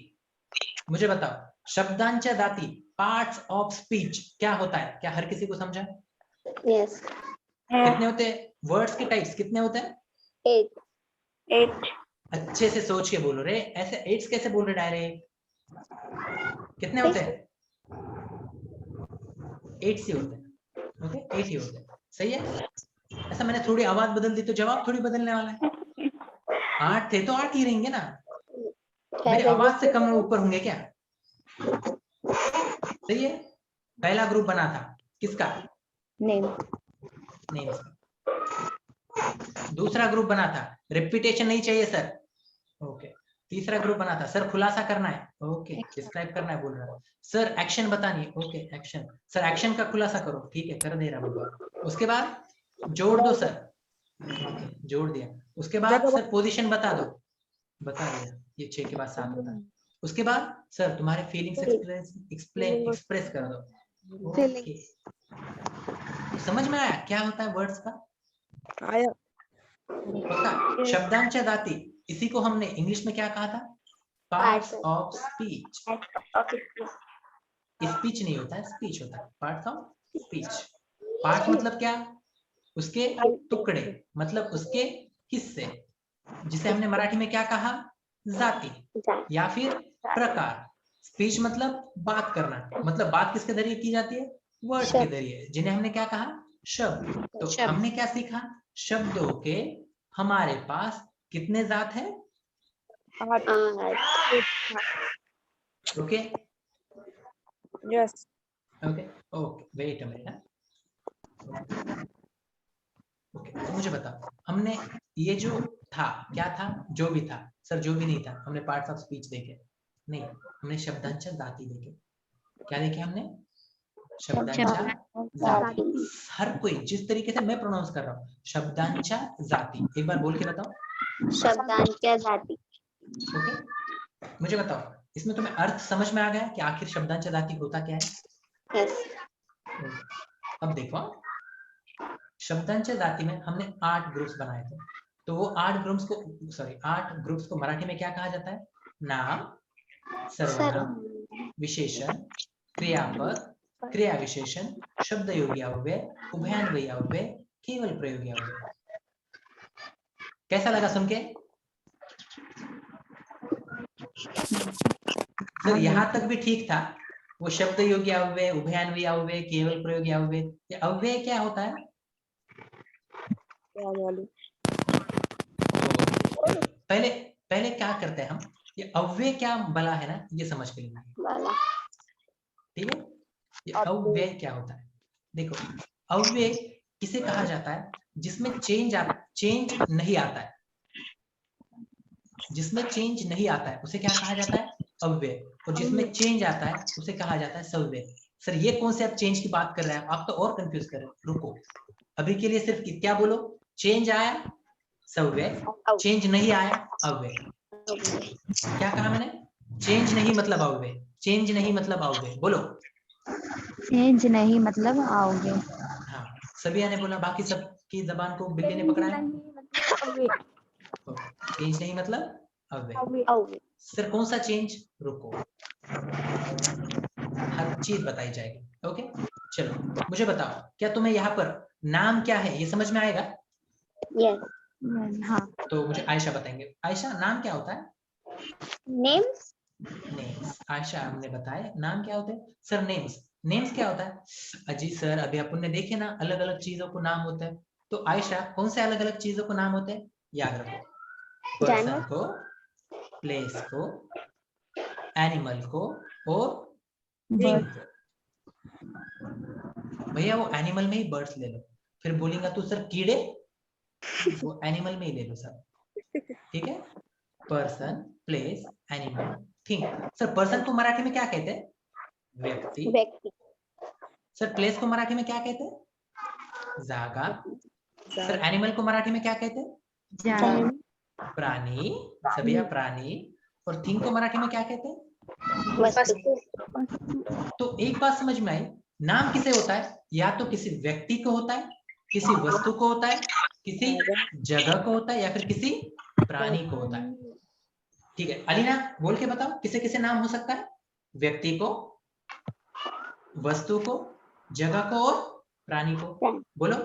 मुझे बताओ, शब्दांच्या जाती, पार्ट्स ऑफ स्पीच क्या होता है? क्या हर किसी को समझा? Yes. कितने होते हैं? वर्ड्स के टाइप्स कितने होते हैं? 8. अच्छे से सोच के बोलो रे, ऐसे 8 कैसे बोल रहे डायरेक्ट? कितने होते हैं? 8 ही होते हैं। ओके, 8 ही होते हैं, सही है। ऐसा मैंने थोड़ी आवाज बदल दी तो जवाब थोड़ी बदलने वाला है। 8 थे तो 8 ही रहेंगे ना। मेरी आवाज से कम ऊपर होंगे क्या? सही है। पहला ग्रुप बना था किसका? Name. नेम्स का। दूसरा ग्रुप बना था, रिपीटेशन नहीं चाहिए सर। ओके। तीसरा ग्रुप बना था, सर खुलासा करना है। ओके, डिस्क्राइब करना है बोल रहा है। सर एक्शन बतानी है। Okay, action. सर एक्शन का खुलासा करो। ठीक है, कर दे रहा हूँ। उसके बाद जोड़ दो सर। ओके, जोड़ दिया। उसके बाद सर पोजीशन बता दो। बता दिया, ये 6 के बाद 7 होता है। उसके बाद सर तुम्हारे फीलिंग्स एक्सप्रेस कर दो। ओके, समझ में आया क्या होता है वर्ड्स का? आया। पक्का। शब्दांच्या जाती, इसी को हमने इंग्लिश में क्या कहा था? Parts of speech. स्पीच नहीं होता है, स्पीच होता है। Parts of speech. पार्ट मतलब क्या? उसके टुकड़े, मतलब उसके हिस्से, जिसे हमने मराठी में क्या कहा? जाति या फिर प्रकार। स्पीच मतलब बात करना, मतलब बात किसके जरिए की जाती है? वर्ड्स के जरिए, जिन्हें हमने क्या कहा? शब्द। तो हमने क्या सीखा? शब्दों के हमारे पास कितने जात है? 8. Okay yes. Okay okay, wait a minute. Okay, तो मुझे बताओ, हमने ये जो था क्या था? जो भी था सर, जो भी नहीं था, हमने पार्ट्स ऑफ स्पीच देखे नहीं, हमने शब्दांच्या जाती देखे। क्या देखे हमने? शब्दांच्या जाती। हर कोई जिस तरीके से मैं प्रोनाउंस कर रहा हूँ, शब्दांच्या जाती, एक बार बोल के बताओ। शब्दांच्या जाती. ओके, मुझे बताओ, इसमें तुम्हें अर्थ समझ में आ गया कि आखिर शब्दांच्या जाती होता क्या है? Yes. अब देखो, शब्दांच्या जाती में हमने 8 ग्रुप्स बनाए थे। तो वो 8 ग्रुप्स को मराठी में क्या कहा जाता है? नाम, सर्वनाम, विशेषण, क्रियापद, क्रिया विशेषण, शब्द योगी अव्यय, उभयान्वयी अव्यय, केवल प्रयोगी अव्यय। कैसा लगा सुन के? सर यहाँ तक भी ठीक था। वो शब्द योगी अव्यय, उभयान्वयी अव्यय, केवल प्रयोगी अव्यय, ये अव्यय क्या होता है? पहले क्या करते हैं हम, ये अव्यय क्या बला है ना, ये समझ के लेंगे। ठीक है, ये अव्यय क्या होता है? देखो, अव्यय किसे कहा जाता है? जिसमें चेंज नहीं आता है। जिसमें चेंज नहीं आता है उसे क्या कहा जाता है? अव्यय। और जिसमें चेंज आता है उसे कहा जाता है सव्यय। सर ये कौन से आप चेंज की बात कर रहे हैं? आप तो और कंफ्यूज कर रहे हैं। रुको, अभी के लिए सिर्फ क्या बोलो? चेंज आया सव्यय, चेंज नहीं आया अव्यय। क्या कहा मैंने? चेंज नहीं मतलब अव्यय, चेंज नहीं मतलब अव्यय। बोलो, चेंज नहीं मतलब आओगे। हाँ, सभी ने बोला, बाकी सब की जबान को बिल्ली ने पकड़ा है। चेंज नहीं मतलब अव्यय। सर कौन सा चेंज? रुको, हर चीज बताई जाएगी। ओके, चलो मुझे बताओ, क्या तुम्हें यहाँ पर नाम क्या है ये समझ में आएगा? यस। हाँ। तो मुझे आयशा बताएंगे। आयशा, नाम क्या होता है? नेम्स। नेम्स। आयशा हमने बताया नाम क्या होते हैं? Sir names. नेम्स क्या होता है? अजी सर, अभी अपन ने देखे ना, अलग अलग चीजों को नाम होता है। तो आयशा, कौन से अलग अलग चीजों को नाम होते हैं? याद रखो, पर्सन जानवर। को, प्लेस को, एनिमल को और थिंग को। भैया वो एनिमल में ही बर्ड्स ले लो, फिर बोलेंगे तू सर कीड़े, वो एनिमल में ही ले लो सर, ठीक है? Person, place, animal, thing. Sir person को मराठी में क्या कहते हैं? व्यक्ति। व्यक्ति। सर प्लेस को मराठी में क्या कहते हैं? जागा। सर एनिमल को मराठी में क्या कहते हैं? जानवर। प्राणी। सभी प्राणी। और थिंग को मराठी में क्या कहते हैं? वस्तु। तो एक बात समझ में आई, नाम किसे होता है? या तो किसी व्यक्ति को होता है, किसी वस्तु को होता है, किसी जगह को होता है, या फिर किसी प्राणी को होता है। ठीक है, अलीना बोल के बताओ किसे किसे नाम हो सकता है? व्यक्ति को, वस्तु को, जगह को और प्राणी को। बोलो।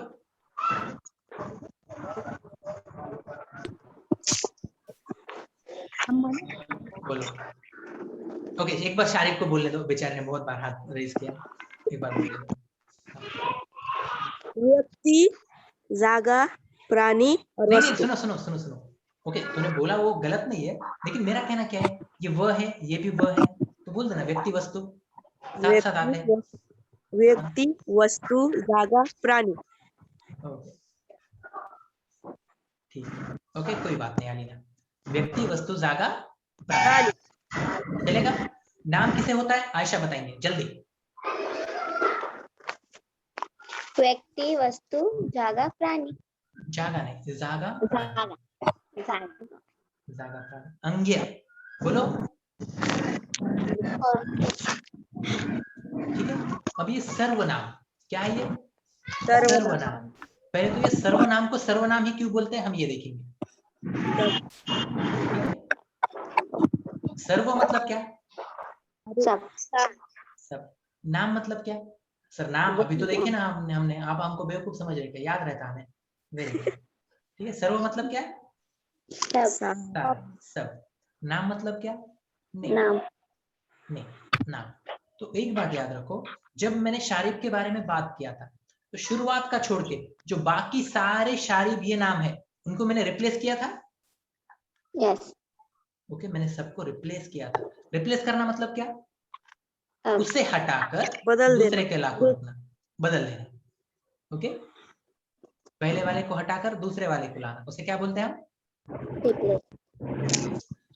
बोलो। ओके, एक बार शारिक को बोलने दो, बेचारे ने बहुत बार हाथ रेज किया, एक बार बोलने दो। व्यक्ति, जागा, प्राणी और नहीं वस्तु। सुनो सुनो सुनो सुनो। ओके, तूने बोला वो गलत नहीं है, लेकिन मेरा कहना क्या है, ये वह है, ये भी वह है, तो बोल देना व्यक्ति वस्तु साथ साथ आते हैं। व्यक्ति, वस्तु, जागा, प्राणी। ओके ठीक है, ओके कोई बात नहीं अलीना। व्यक्ति, वस्तु, जागा, प्राणी चलेगा। नाम किसे होता है? आयशा बताएंगे जल्दी। व्यक्ति, वस्तु, जागा, प्राणी। जागा नहीं, जागा, प्राणी। जागा। जागा, प्राणी। अंग्य बोलो। ठीक है, अब ये सर्वनाम क्या है? ये सर्वनाम। पहले तो ये सर्वनाम को सर्वनाम ही क्यों बोलते हैं हम ये देखेंगे। सर्व मतलब क्या? सब। सब। नाम मतलब क्या? सर नाम अभी तो देखे ना हमने आप हमको बेवकूफ समझ रहे थे, याद रहता हमें। Very good. ठीक है, सर्व मतलब क्या? सब। सब। नाम मतलब क्या? नहीं। नाम। नहीं, नाम। तो एक बात याद रखो, जब मैंने शारिब के बारे में बात किया था, तो शुरुआत का छोड़ के जो बाकी सारे शारिब ये नाम है, उनको मैंने रिप्लेस किया था। यस। ओके, मैंने सबको रिप्लेस किया था। रिप्लेस करना मतलब क्या? उसे हटाकर दूसरे के लाको रखना, बदल देना। ओके, पहले वाले को हटाकर दूसरे वाले को लाना, उसे क्या बोलते हैं हम?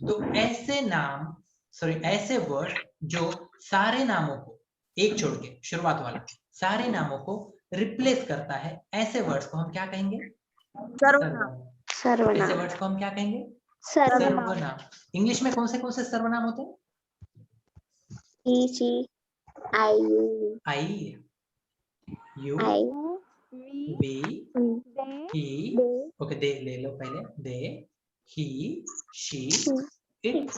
तो ऐसे नाम, सॉरी ऐसे वर्ड जो सारे नामों को, एक छोड़ के शुरुआत वाला, सारे नामों को रिप्लेस करता है, ऐसे वर्ड्स को हम क्या कहेंगे? सर्वनाम। ऐसे वर्ड्स को हम क्या कहेंगे? सर्वनाम। इंग्लिश में कौन से सर्वनाम होते हैं? आई, यू, वी, ही। ओके, दे ले लो पहले। दे, ही, शी, इट।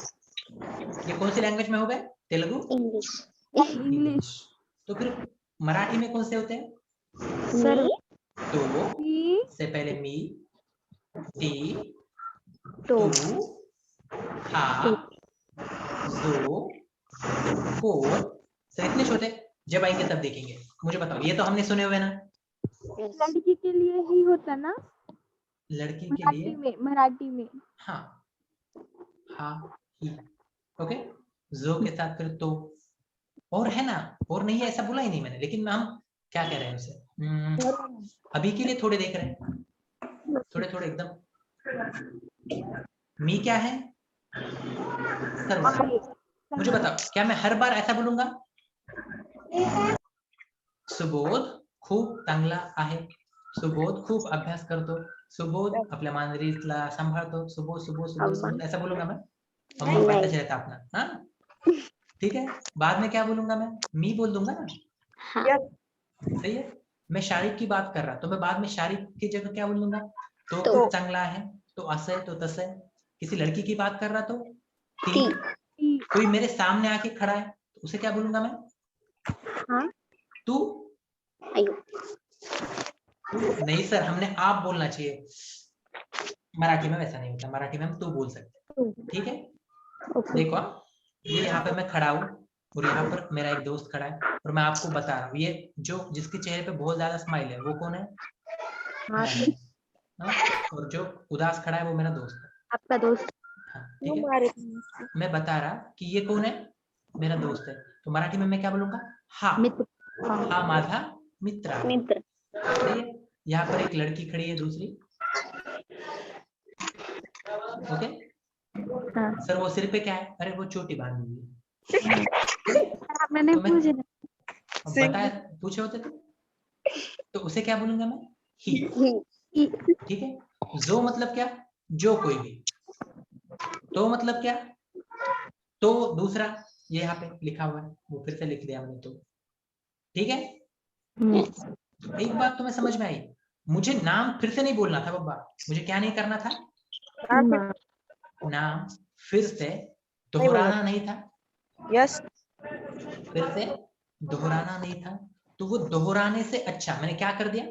ये कौन सी लैंग्वेज में हो गए? तेलुगु, इंग्लिश। तो फिर मराठी में कौन से होते हैं? तो से पहले मी, ती, तू, हा, जो, फोर। सर इतने छोटे, जब आएंगे तब देखेंगे। मुझे बताओ, ये तो हमने सुने हुए ना? लड़की के लिए ही होता ना? लड़की के लिए मराठी में हाँ, हा, ही। ओके, जो के साथ फिर तो। और है ना? और नहीं है ऐसा बोला ही नहीं मैंने, लेकिन हम क्या कह रहे हैं उसे? अभी के लिए थोड़े देख रहे हैं, थोड़े थोड़े एकदम। मी क्या है? सर्वनाम। मुझे बताओ, क्या मैं हर बार ऐसा बोलूंगा? सुबोध खूप चांगला आहे, सुबोध खूप अभ्यास करतो, सुबोध आपल्या मांजरीला सांभाळतो, सुबोध सुबोध सुबोध सुबोध ऐसा बोलूंगा मैं? अम्मा बैठा रहता अपना। हाँ ठीक है, बाद में क्या बोलूंगा मैं? मी बोल दूंगा ना। सही है, मैं शारिक की बात कर रहा, तो मैं बाद में शारिक की जगह क्या बोल दूंगा? तो खूप चांगला है, तो असं है, तो तसं है। किसी लड़की की बात कर रहा तो ती। कोई मेरे सामने आके खड़ा है तो उसे क्या बोलूंगा मैं? तू। नहीं सर, हमने आप बोलना चाहिए। मराठी में वैसा नहीं होता, मराठी में हम तू बोल सकते हैं, ठीक है। देखो ये यहाँ पे मैं खड़ा हूँ और यहाँ पर मेरा एक दोस्त खड़ा है और मैं आपको बता रहा हूँ, ये जो जिसके चेहरे पे बहुत ज्यादा स्माइल है वो कौन है? मैं। हाँ? और जो उदास खड़ा है वो मेरा दोस्त है। आपका दोस्त। हाँ, ठीक है। मैं बता रहा कि ये कौन है? मेरा दोस्त है। तो मराठी में मैं क्या बोलूंगा? हा। मित्र। हा माझा मित्र आहे। मित्र। सही है। यहाँ पर एक लड़की खड़ी है दूसरी, ओके। हाँ। सर वो सिर पे क्या है? अरे वो चोटी बांधी हुई है। मैंने तो मैं पूछा। बताया, पूछे होते तो उसे क्या बोलूंगा मैं? ही। ठीक है। जो मतलब क्या? जो कोई भी। तो मतलब क्या? तो दूसरा, ये यहाँ पे लिखा हुआ है, वो फिर से लिख दिया मैंने तो। ठीक है। एक बात तुम्हें समझ में आई? मुझे नाम फिर से नहीं बोलना था बब्बा। मुझे क्या नहीं करना था? नाम फिर से दोहराना नहीं था। यस। फिर से दोहराना नहीं था। तो वो दोहराने से अच्छा मैंने क्या कर दिया?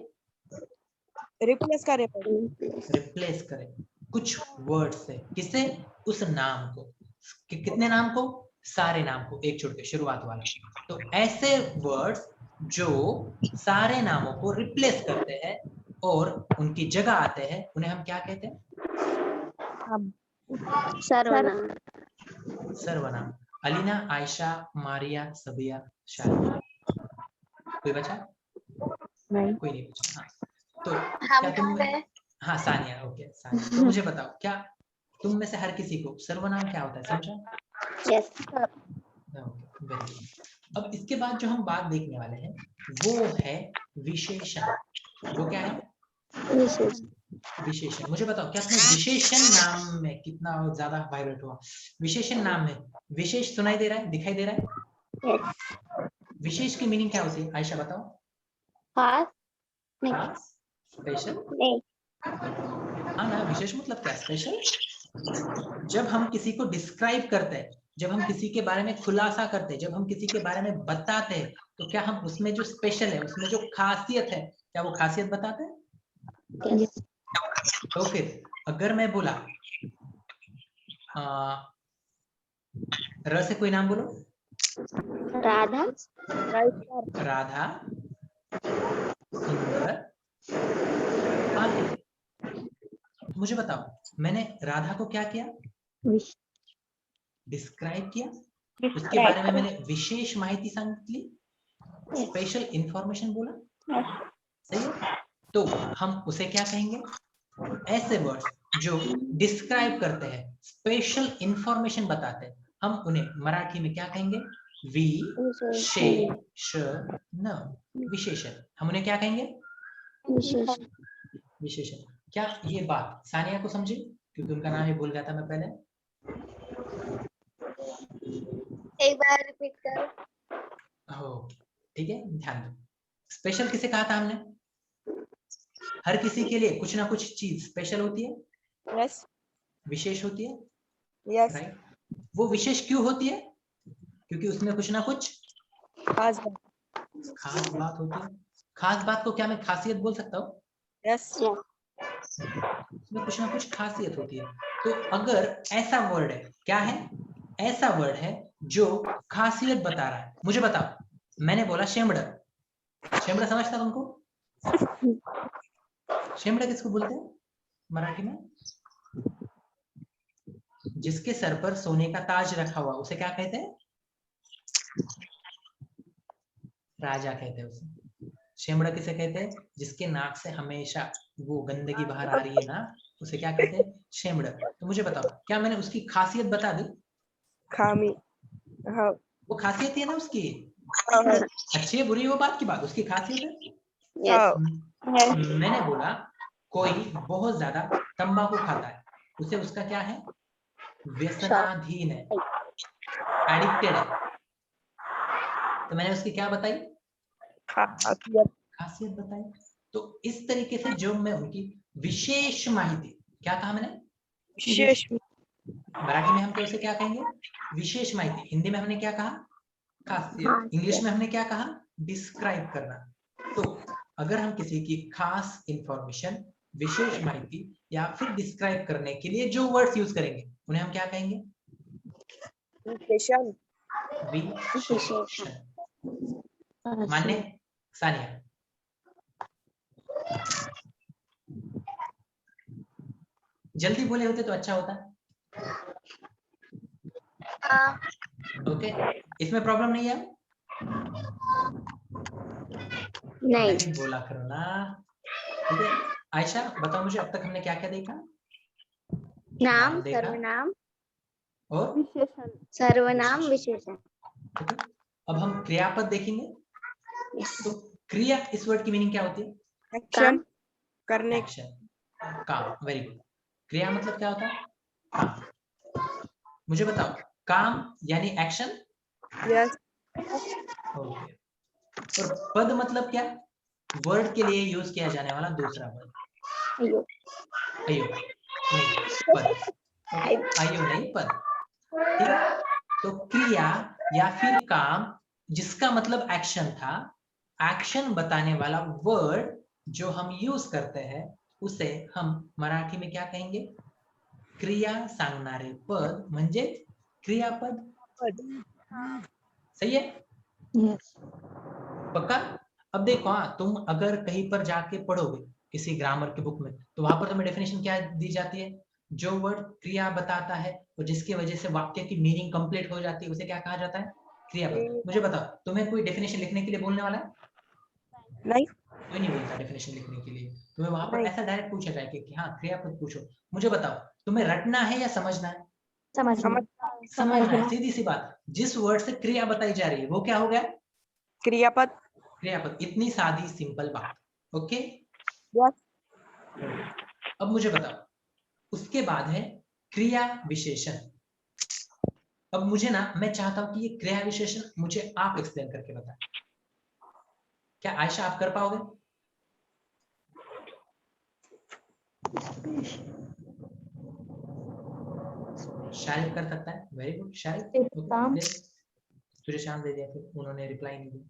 रिप्लेस करे। रिप्लेस करें कुछ वर्ड से। किससे? उस नाम को। कितने नाम को? सारे नाम को, एक छोड़ के शुरुआत वाला। तो ऐसे वर्ड्स जो सारे नामों को रिप्लेस करते हैं और उनकी जगह आते हैं, उन्हें हम क्या कहते हैं? सर्वनाम। सर्वनाम। अलीना, आयशा, मारिया, सबिया, शालिया। कोई बचा? नहीं। कोई नहीं बचा। हाँ। तो हम क्या तुम? कौन है? हाँ सानिया, ओके सानिया। तो मुझे बताओ, क्या तुम में से हर किसी को सर्वनाम क्या होता है समझा? यस। Very good. अब इसके बाद जो हम बात देखने वाले हैं वो है विशेषण। वो क्या है? विशेषण। मुझे बताओ, क्या तुम्हें विशेषण नाम में कितना ज्यादा वाइब्रेट हुआ? विशेषण नाम में विशेष सुनाई दे रहा है, दिखाई दे रहा है? विशेष की मीनिंग क्या होती है आयशा बताओ? खास। खास, स्पेशल। नहीं। हाँ ना, विशेष मतलब क्या? स्पेशल। जब हम किसी को डिस्क्राइब करते हैं, जब हम किसी के बारे में खुलासा करते हैं, जब हम किसी के बारे में बताते हैं, तो क्या हम उसमें जो स्पेशल है, उसमें जो खासियत है, क्या वो खासियत बताते हैं? यस। तो फिर अगर मैं बोला र से कोई नाम बोलो। राधा। राधा, सुंदर, आगे। मुझे बताओ, मैंने राधा को क्या किया? डिस्क्राइब किया। उसके बारे में मैंने विशेष माहिती सांगितली, स्पेशल इंफॉर्मेशन बोला। सही है। तो हम उसे क्या कहेंगे? ऐसे वर्ड्स जो डिस्क्राइब करते हैं, स्पेशल इंफॉर्मेशन बताते हैं, हम उन्हें मराठी में क्या कहेंगे? विशेषण। विशेषण। हम उन्हें क्या कहेंगे? विशेषण। क्या ये बात सानिया को समझी? क्योंकि उनका नाम ही भूल गया था मैं पहले। एक बार रिपीट करो। ठीक है, ध्यान दो। स्पेशल किसे कहा था हमने? हर किसी के लिए कुछ ना कुछ चीज स्पेशल होती है। यस। विशेष होती है। यस। राइट। वो विशेष क्यों होती है? क्योंकि उसमें कुछ ना कुछ खास बात होती है। खास बात को क्या मैं खासियत बोल सकता हूँ? यस। उसमें कुछ ना कुछ खासियत होती है। तो अगर ऐसा वर्ड है, क्या है? ऐसा वर्ड है जो खासियत बता रहा है। मुझे बताओ, मैंने बोला शेमड़ा। शेमड़ा समझता तुमको? शेमड़ा किसको बोलते हैं मराठी में? जिसके सर पर सोने का ताज रखा हुआ, उसे क्या कहते हैं? राजा कहते हैं उसे। शेमड़ा किसे कहते हैं? जिसके नाक से हमेशा वो गंदगी बाहर आ रही है ना, उसे क्या कहते हैं? शेमड़ा। तो मुझे बताओ, क्या मैंने उसकी खासियत बता दी? खामी। हाँ। वो खासियत है ना उसकी। हाँ। अच्छी है बुरी है वो बात की बात, उसकी खासियत है। यस। मैंने बोला कोई बहुत ज्यादा तंबाकू खाता है, उसे उसका क्या है? व्यसनाधीन है, एडिक्टेड है। तो मैंने उसकी क्या बताई? खासियत बताई। तो इस तरीके से जो मैं उनकी विशेष माहिती, क्या कहा मैंने? विशेष। मराठी में हम तो उसे क्या कहेंगे? विशेष माहिती। हिंदी में हमने क्या कहा? खासियत। इंग्लिश में हमने क्या कहा? डिस्क्राइब करना। तो अगर हम किसी की खास इंफॉर्मेशन, विशेष माहिती या फिर डिस्क्राइब करने के लिए जो वर्ड्स यूज करेंगे उन्हें हम क्या कहेंगे? विशेषण। विशेषण। मान्य? सानिया? जल्दी बोले होते तो अच्छा होता। ओके, इसमें प्रॉब्लम नहीं है? नहीं बोला करो ना। ठीक है, आयशा बताओ मुझे, अब तक हमने क्या क्या देखा? नाम, देखा सर्वनाम, और विशेषण। सर्वनाम, विशेषण। ठीक है, अब हम क्रियापद देखेंगे। तो क्रिया, इस वर्ड की मीनिंग क्या होती है? एक्शन, करने। एक्शन, काम। Very good. क्रिया मतलब क्या होता है? काम। मुझे बताओ, काम यानी एक्शन? यस। ओके। और पद मतलब क्या? वर्ड के लिए यूज किया जाने वाला दूसरा वर्ड। अयो, अयो नहीं, पद। ओके, अयो नहीं, पद। ठीक है, तो क्रिया या फिर काम जिसका मतलब एक्शन था, एक्शन बताने वाला वर्ड जो हम यूज करते हैं उसे हम मराठी में क्या कहेंगे? क्रिया सांगणारे पद म्हणजे क्रियापद। सही है? यस। पक्का? अब देखो, हाँ, तुम अगर कहीं पर जाके पढ़ोगे किसी ग्रामर की बुक में, तो वहां पर तुम्हें डेफिनेशन क्या दी जाती है? जो वर्ड क्रिया बताता है और जिसकी वजह से वाक्य की मीनिंग कंप्लीट हो जाती है उसे क्या कहा जाता है? क्रियापद। मुझे बताओ, तुम्हें कोई डेफिनेशन लिखने के लिए बोलने वाला है? नहीं। कोई नहीं बोलता डेफिनेशन लिखने के लिए। तुम्हें वहां पर नहीं। ऐसा डायरेक्ट पूछा जाए कि हाँ क्रियापद पूछो। मुझे बताओ, तुम्हें रटना है या समझना है? समझ। समझना है। सीधी सी बात, जिस वर्ड से क्रिया बताई जा रही है वो क्या हो गया? क्रियापद। क्रियापद। इतनी सादी सिंपल बात। Okay, yes. अब मुझे बताओ, उसके बाद है क्रिया विशेषण। अब मुझे ना, मैं चाहता हूं कि ये क्रिया विशेषण मुझे आप एक्सप्लेन करके बताएं। क्या आयशा आप कर पाओगे? शारिफ कर सकता है। Very good Sharif. तुझे चांस दे दिया, फिर उन्होंने रिप्लाई नहीं दिया।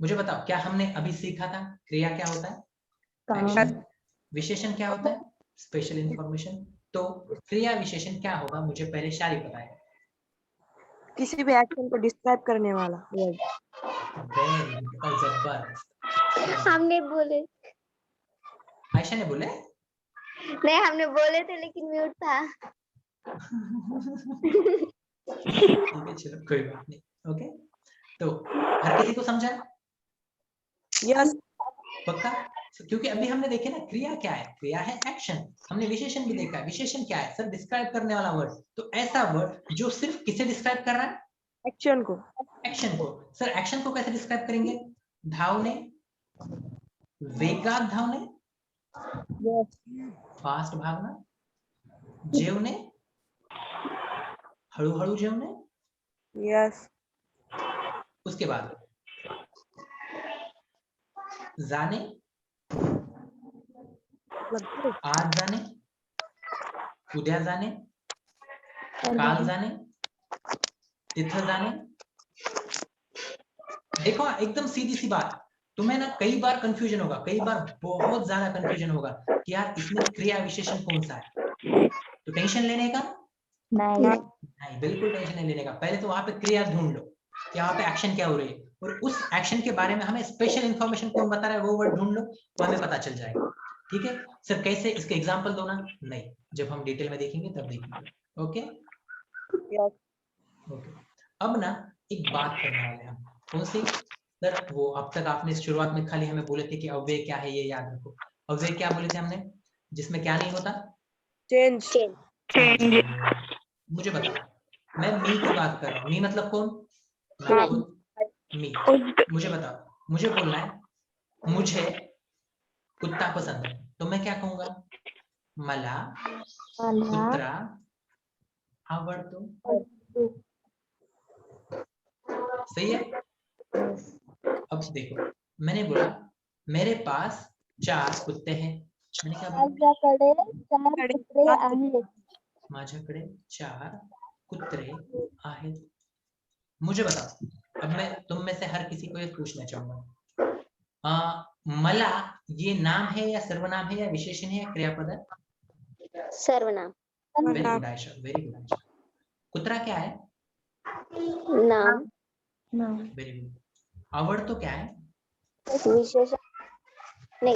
मुझे बताओ, क्या हमने अभी सीखा था क्रिया क्या होता है? एक्शन। विशेषण क्या होता है? Special information. तो क्रिया विशेषण क्या होगा, मुझे पहले शारिफ बताएगा। किसी भी एक्शन को डिस्क्राइब करने वाला वर्ड। वेरी गुड, जबरदस्त। हमने बोले, आयशा ने बोले? नहीं हमने बोले थे लेकिन म्यूट था। ठीक है, चलो कोई बात नहीं। ओके, तो हर किसी को समझा? यस। पक्का? क्योंकि अभी हमने देखे ना, क्रिया क्या है? क्रिया है एक्शन। हमने विशेषण भी देखा है। विशेषण क्या है? सर डिस्क्राइब करने वाला वर्ड। तो ऐसा वर्ड जो सिर्फ किसे डिस्क्राइब कर रहा है? एक्शन को। एक्शन को। सर एक्शन को कैसे डिस्क्राइब करेंगे? धावणे, वेगात धावणे, यस। फास्ट भागना, जेवणे, हळूहळू जेवणे। यस। उसके बाद जाणे, आज जाणे, उद्या जाणे, काल जाणे, तिथं जाणे। देखो, एकदम सीधी सी बात। तुम्हें ना कई बार कंफ्यूजन होगा, कई बार बहुत ज्यादा कंफ्यूजन होगा कि यार इसमें क्रिया विशेषण कौन सा है। तो टेंशन लेने का नहीं, बिल्कुल टेंशन नहीं लेने का। पहले तो वहां पे क्रिया ढूंढ लो कि वहां पे एक्शन क्या हो रही है, और उस एक्शन के बारे में हमें स्पेशल इंफॉर्मेशन कौन बता रहा है वो वर्ड ढूंढ लो, तो हमें पता चल जाएगा। ठीक है सर, कैसे? इसके एग्जांपल दो ना। नहीं, जब हम डिटेल में देखेंगे तब देखेंगे। ओके ओके, अब ना एक बात करने वाले हैं हम। कौन सी? सर वो अब तक आपने शुरुआत में खाली हमें बोले थे कि अव्यय क्या है ये याद रखो। अव्यय क्या बोले थे हमने? जिसमें क्या नहीं होता? चेंज। मुझे बताओ, मैं मी की बात कर रहा हूँ। मी मतलब कौन? मैं खुद। मी। मुझे बताओ, मुझे बोलना है मुझे कुत्ता पसंद है, तो मैं क्या कहूंगा? मला कुत्रा आवडतो। सही है? अब देखो, मैंने बोला मेरे पास 4 कुत्ते हैं। मैंने क्या बोला? माझ्याकडे 4 कुत्रे आहेत। मुझे बताओ, अब मैं तुम में से हर किसी को ये पूछना चाहूंगा, मला ये नाम है या सर्वनाम है या विशेषण है या क्रियापद है? सर्वनाम। Very good Ayesha, very good Ayesha. कुत्रा क्या है? नाम। Very good. आवड़ तो क्या है? विशेषण नहीं।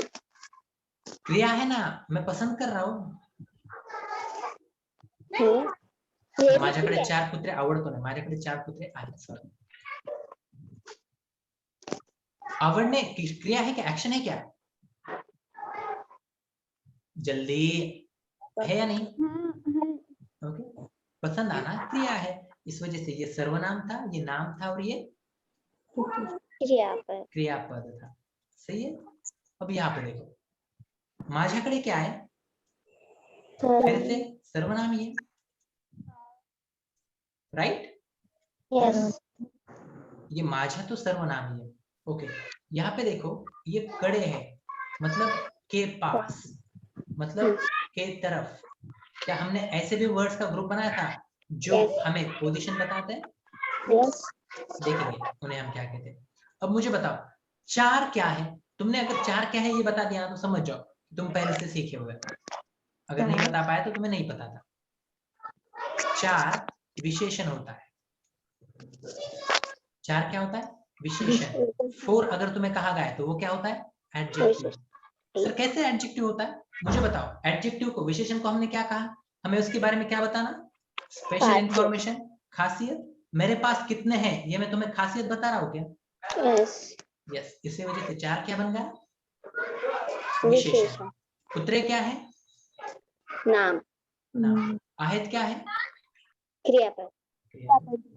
क्रिया है ना, मैं पसंद कर रहा हूँ। ये माझ्याकडे 4 कुत्रे आवडतो ना, माझ्याकडे 4 कुत्रे आहेत। सॉरी, आवडने की क्रिया है क्या, एक्शन है क्या? जल्दी है या नहीं? ओके, पसंद आना क्रिया है, इस वजह से ये सर्वनाम था, ये नाम था और ये क्रियापद। क्रियापद था। सही है। अब यहाँ पे देखो, माझ्याकडे क्या है? फिर से सर्वनाम ही है, राइट? यस। ये माझा तो सर्वनाम ही है। ओके, यहाँ पे देखो, ये कड़े है, मतलब के पास, मतलब के तरफ। क्या हमने ऐसे भी वर्ड्स का ग्रुप बनाया था जो हमें पोजीशन बताते हैं? यस। देखेंगे उन्हें हम क्या कहते हैं। अब मुझे बताओ, 4 क्या है? तुमने अगर 4 क्या है ये बता दिया तो समझ जाओ तुम पहले से सीखे हुए। अगर नहीं बता पाया तो तुम्हें नहीं पता था। 4 विशेषण होता है। 4 क्या होता है? विशेषण। 4 अगर तुम्हें कहा गया है तो वो क्या होता है? एडजेक्टिव। सर कैसे एडजेक्टिव होता है? मुझे बताओ, एडजेक्टिव को, विशेषण को हमने क्या कहा? हमें उसके बारे में क्या बताना? स्पेशल इंफॉर्मेशन, खासियत। मेरे पास कितने हैं ये मैं तुम्हें खासियत बता रहा हूँ क्या? यस। यस, इसी वजह से 4 क्या बन गया? विशेषण। कुत्रे क्या है? नाम। नाम। आहेत क्या है? क्रियापद।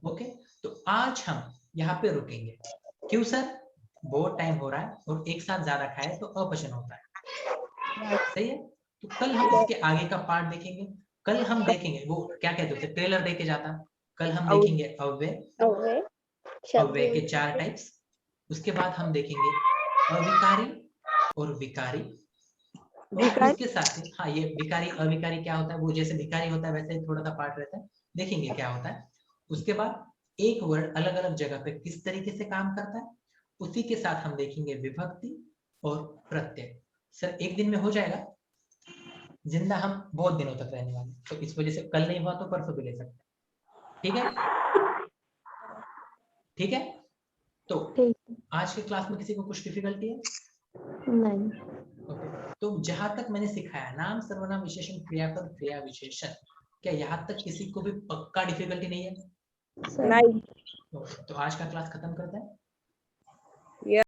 ओके, तो आज हम यहाँ पे रुकेंगे। क्यों सर? बहुत टाइम हो रहा है और एक साथ ज्यादा खाए तो अपचन होता है। सही है। तो कल हम इसके आगे का पार्ट देखेंगे। कल हम देखेंगे, वो क्या कहते थे, ट्रेलर देके जाता। कल हम देखेंगे अव्यय, अव्यय के 4 टाइप्स। उसके बाद हम देखेंगे अविकारी और विकारी। और उसके साथ ही, हाँ, ये विकारी अविकारी क्या होता है, वो जैसे विकारी होता है वैसे थोड़ा सा पार्ट रहता है, देखेंगे क्या होता है। उसके बाद एक वर्ड अलग अलग जगह पे किस तरीके से काम करता है, उसी के साथ हम देखेंगे विभक्ति और प्रत्यय। सर एक दिन में हो जाएगा? जिंदा हम बहुत दिनों तक रहने वाले, तो इस वजह से कल नहीं हुआ तो परसों भी ले सकते हैं। ठीक है? ठीक है। तो आज के क्लास में किसी को कुछ डिफिकल्टी है? नहीं। ओके, तो जहां तक मैंने सिखाया, नाम, सर्वनाम, विशेषण, क्रियापद, क्रिया विशेषण, क्या यहाँ तक किसी को भी पक्का डिफिकल्टी नहीं है? नहीं। तो आज का क्लास खत्म करते हैं।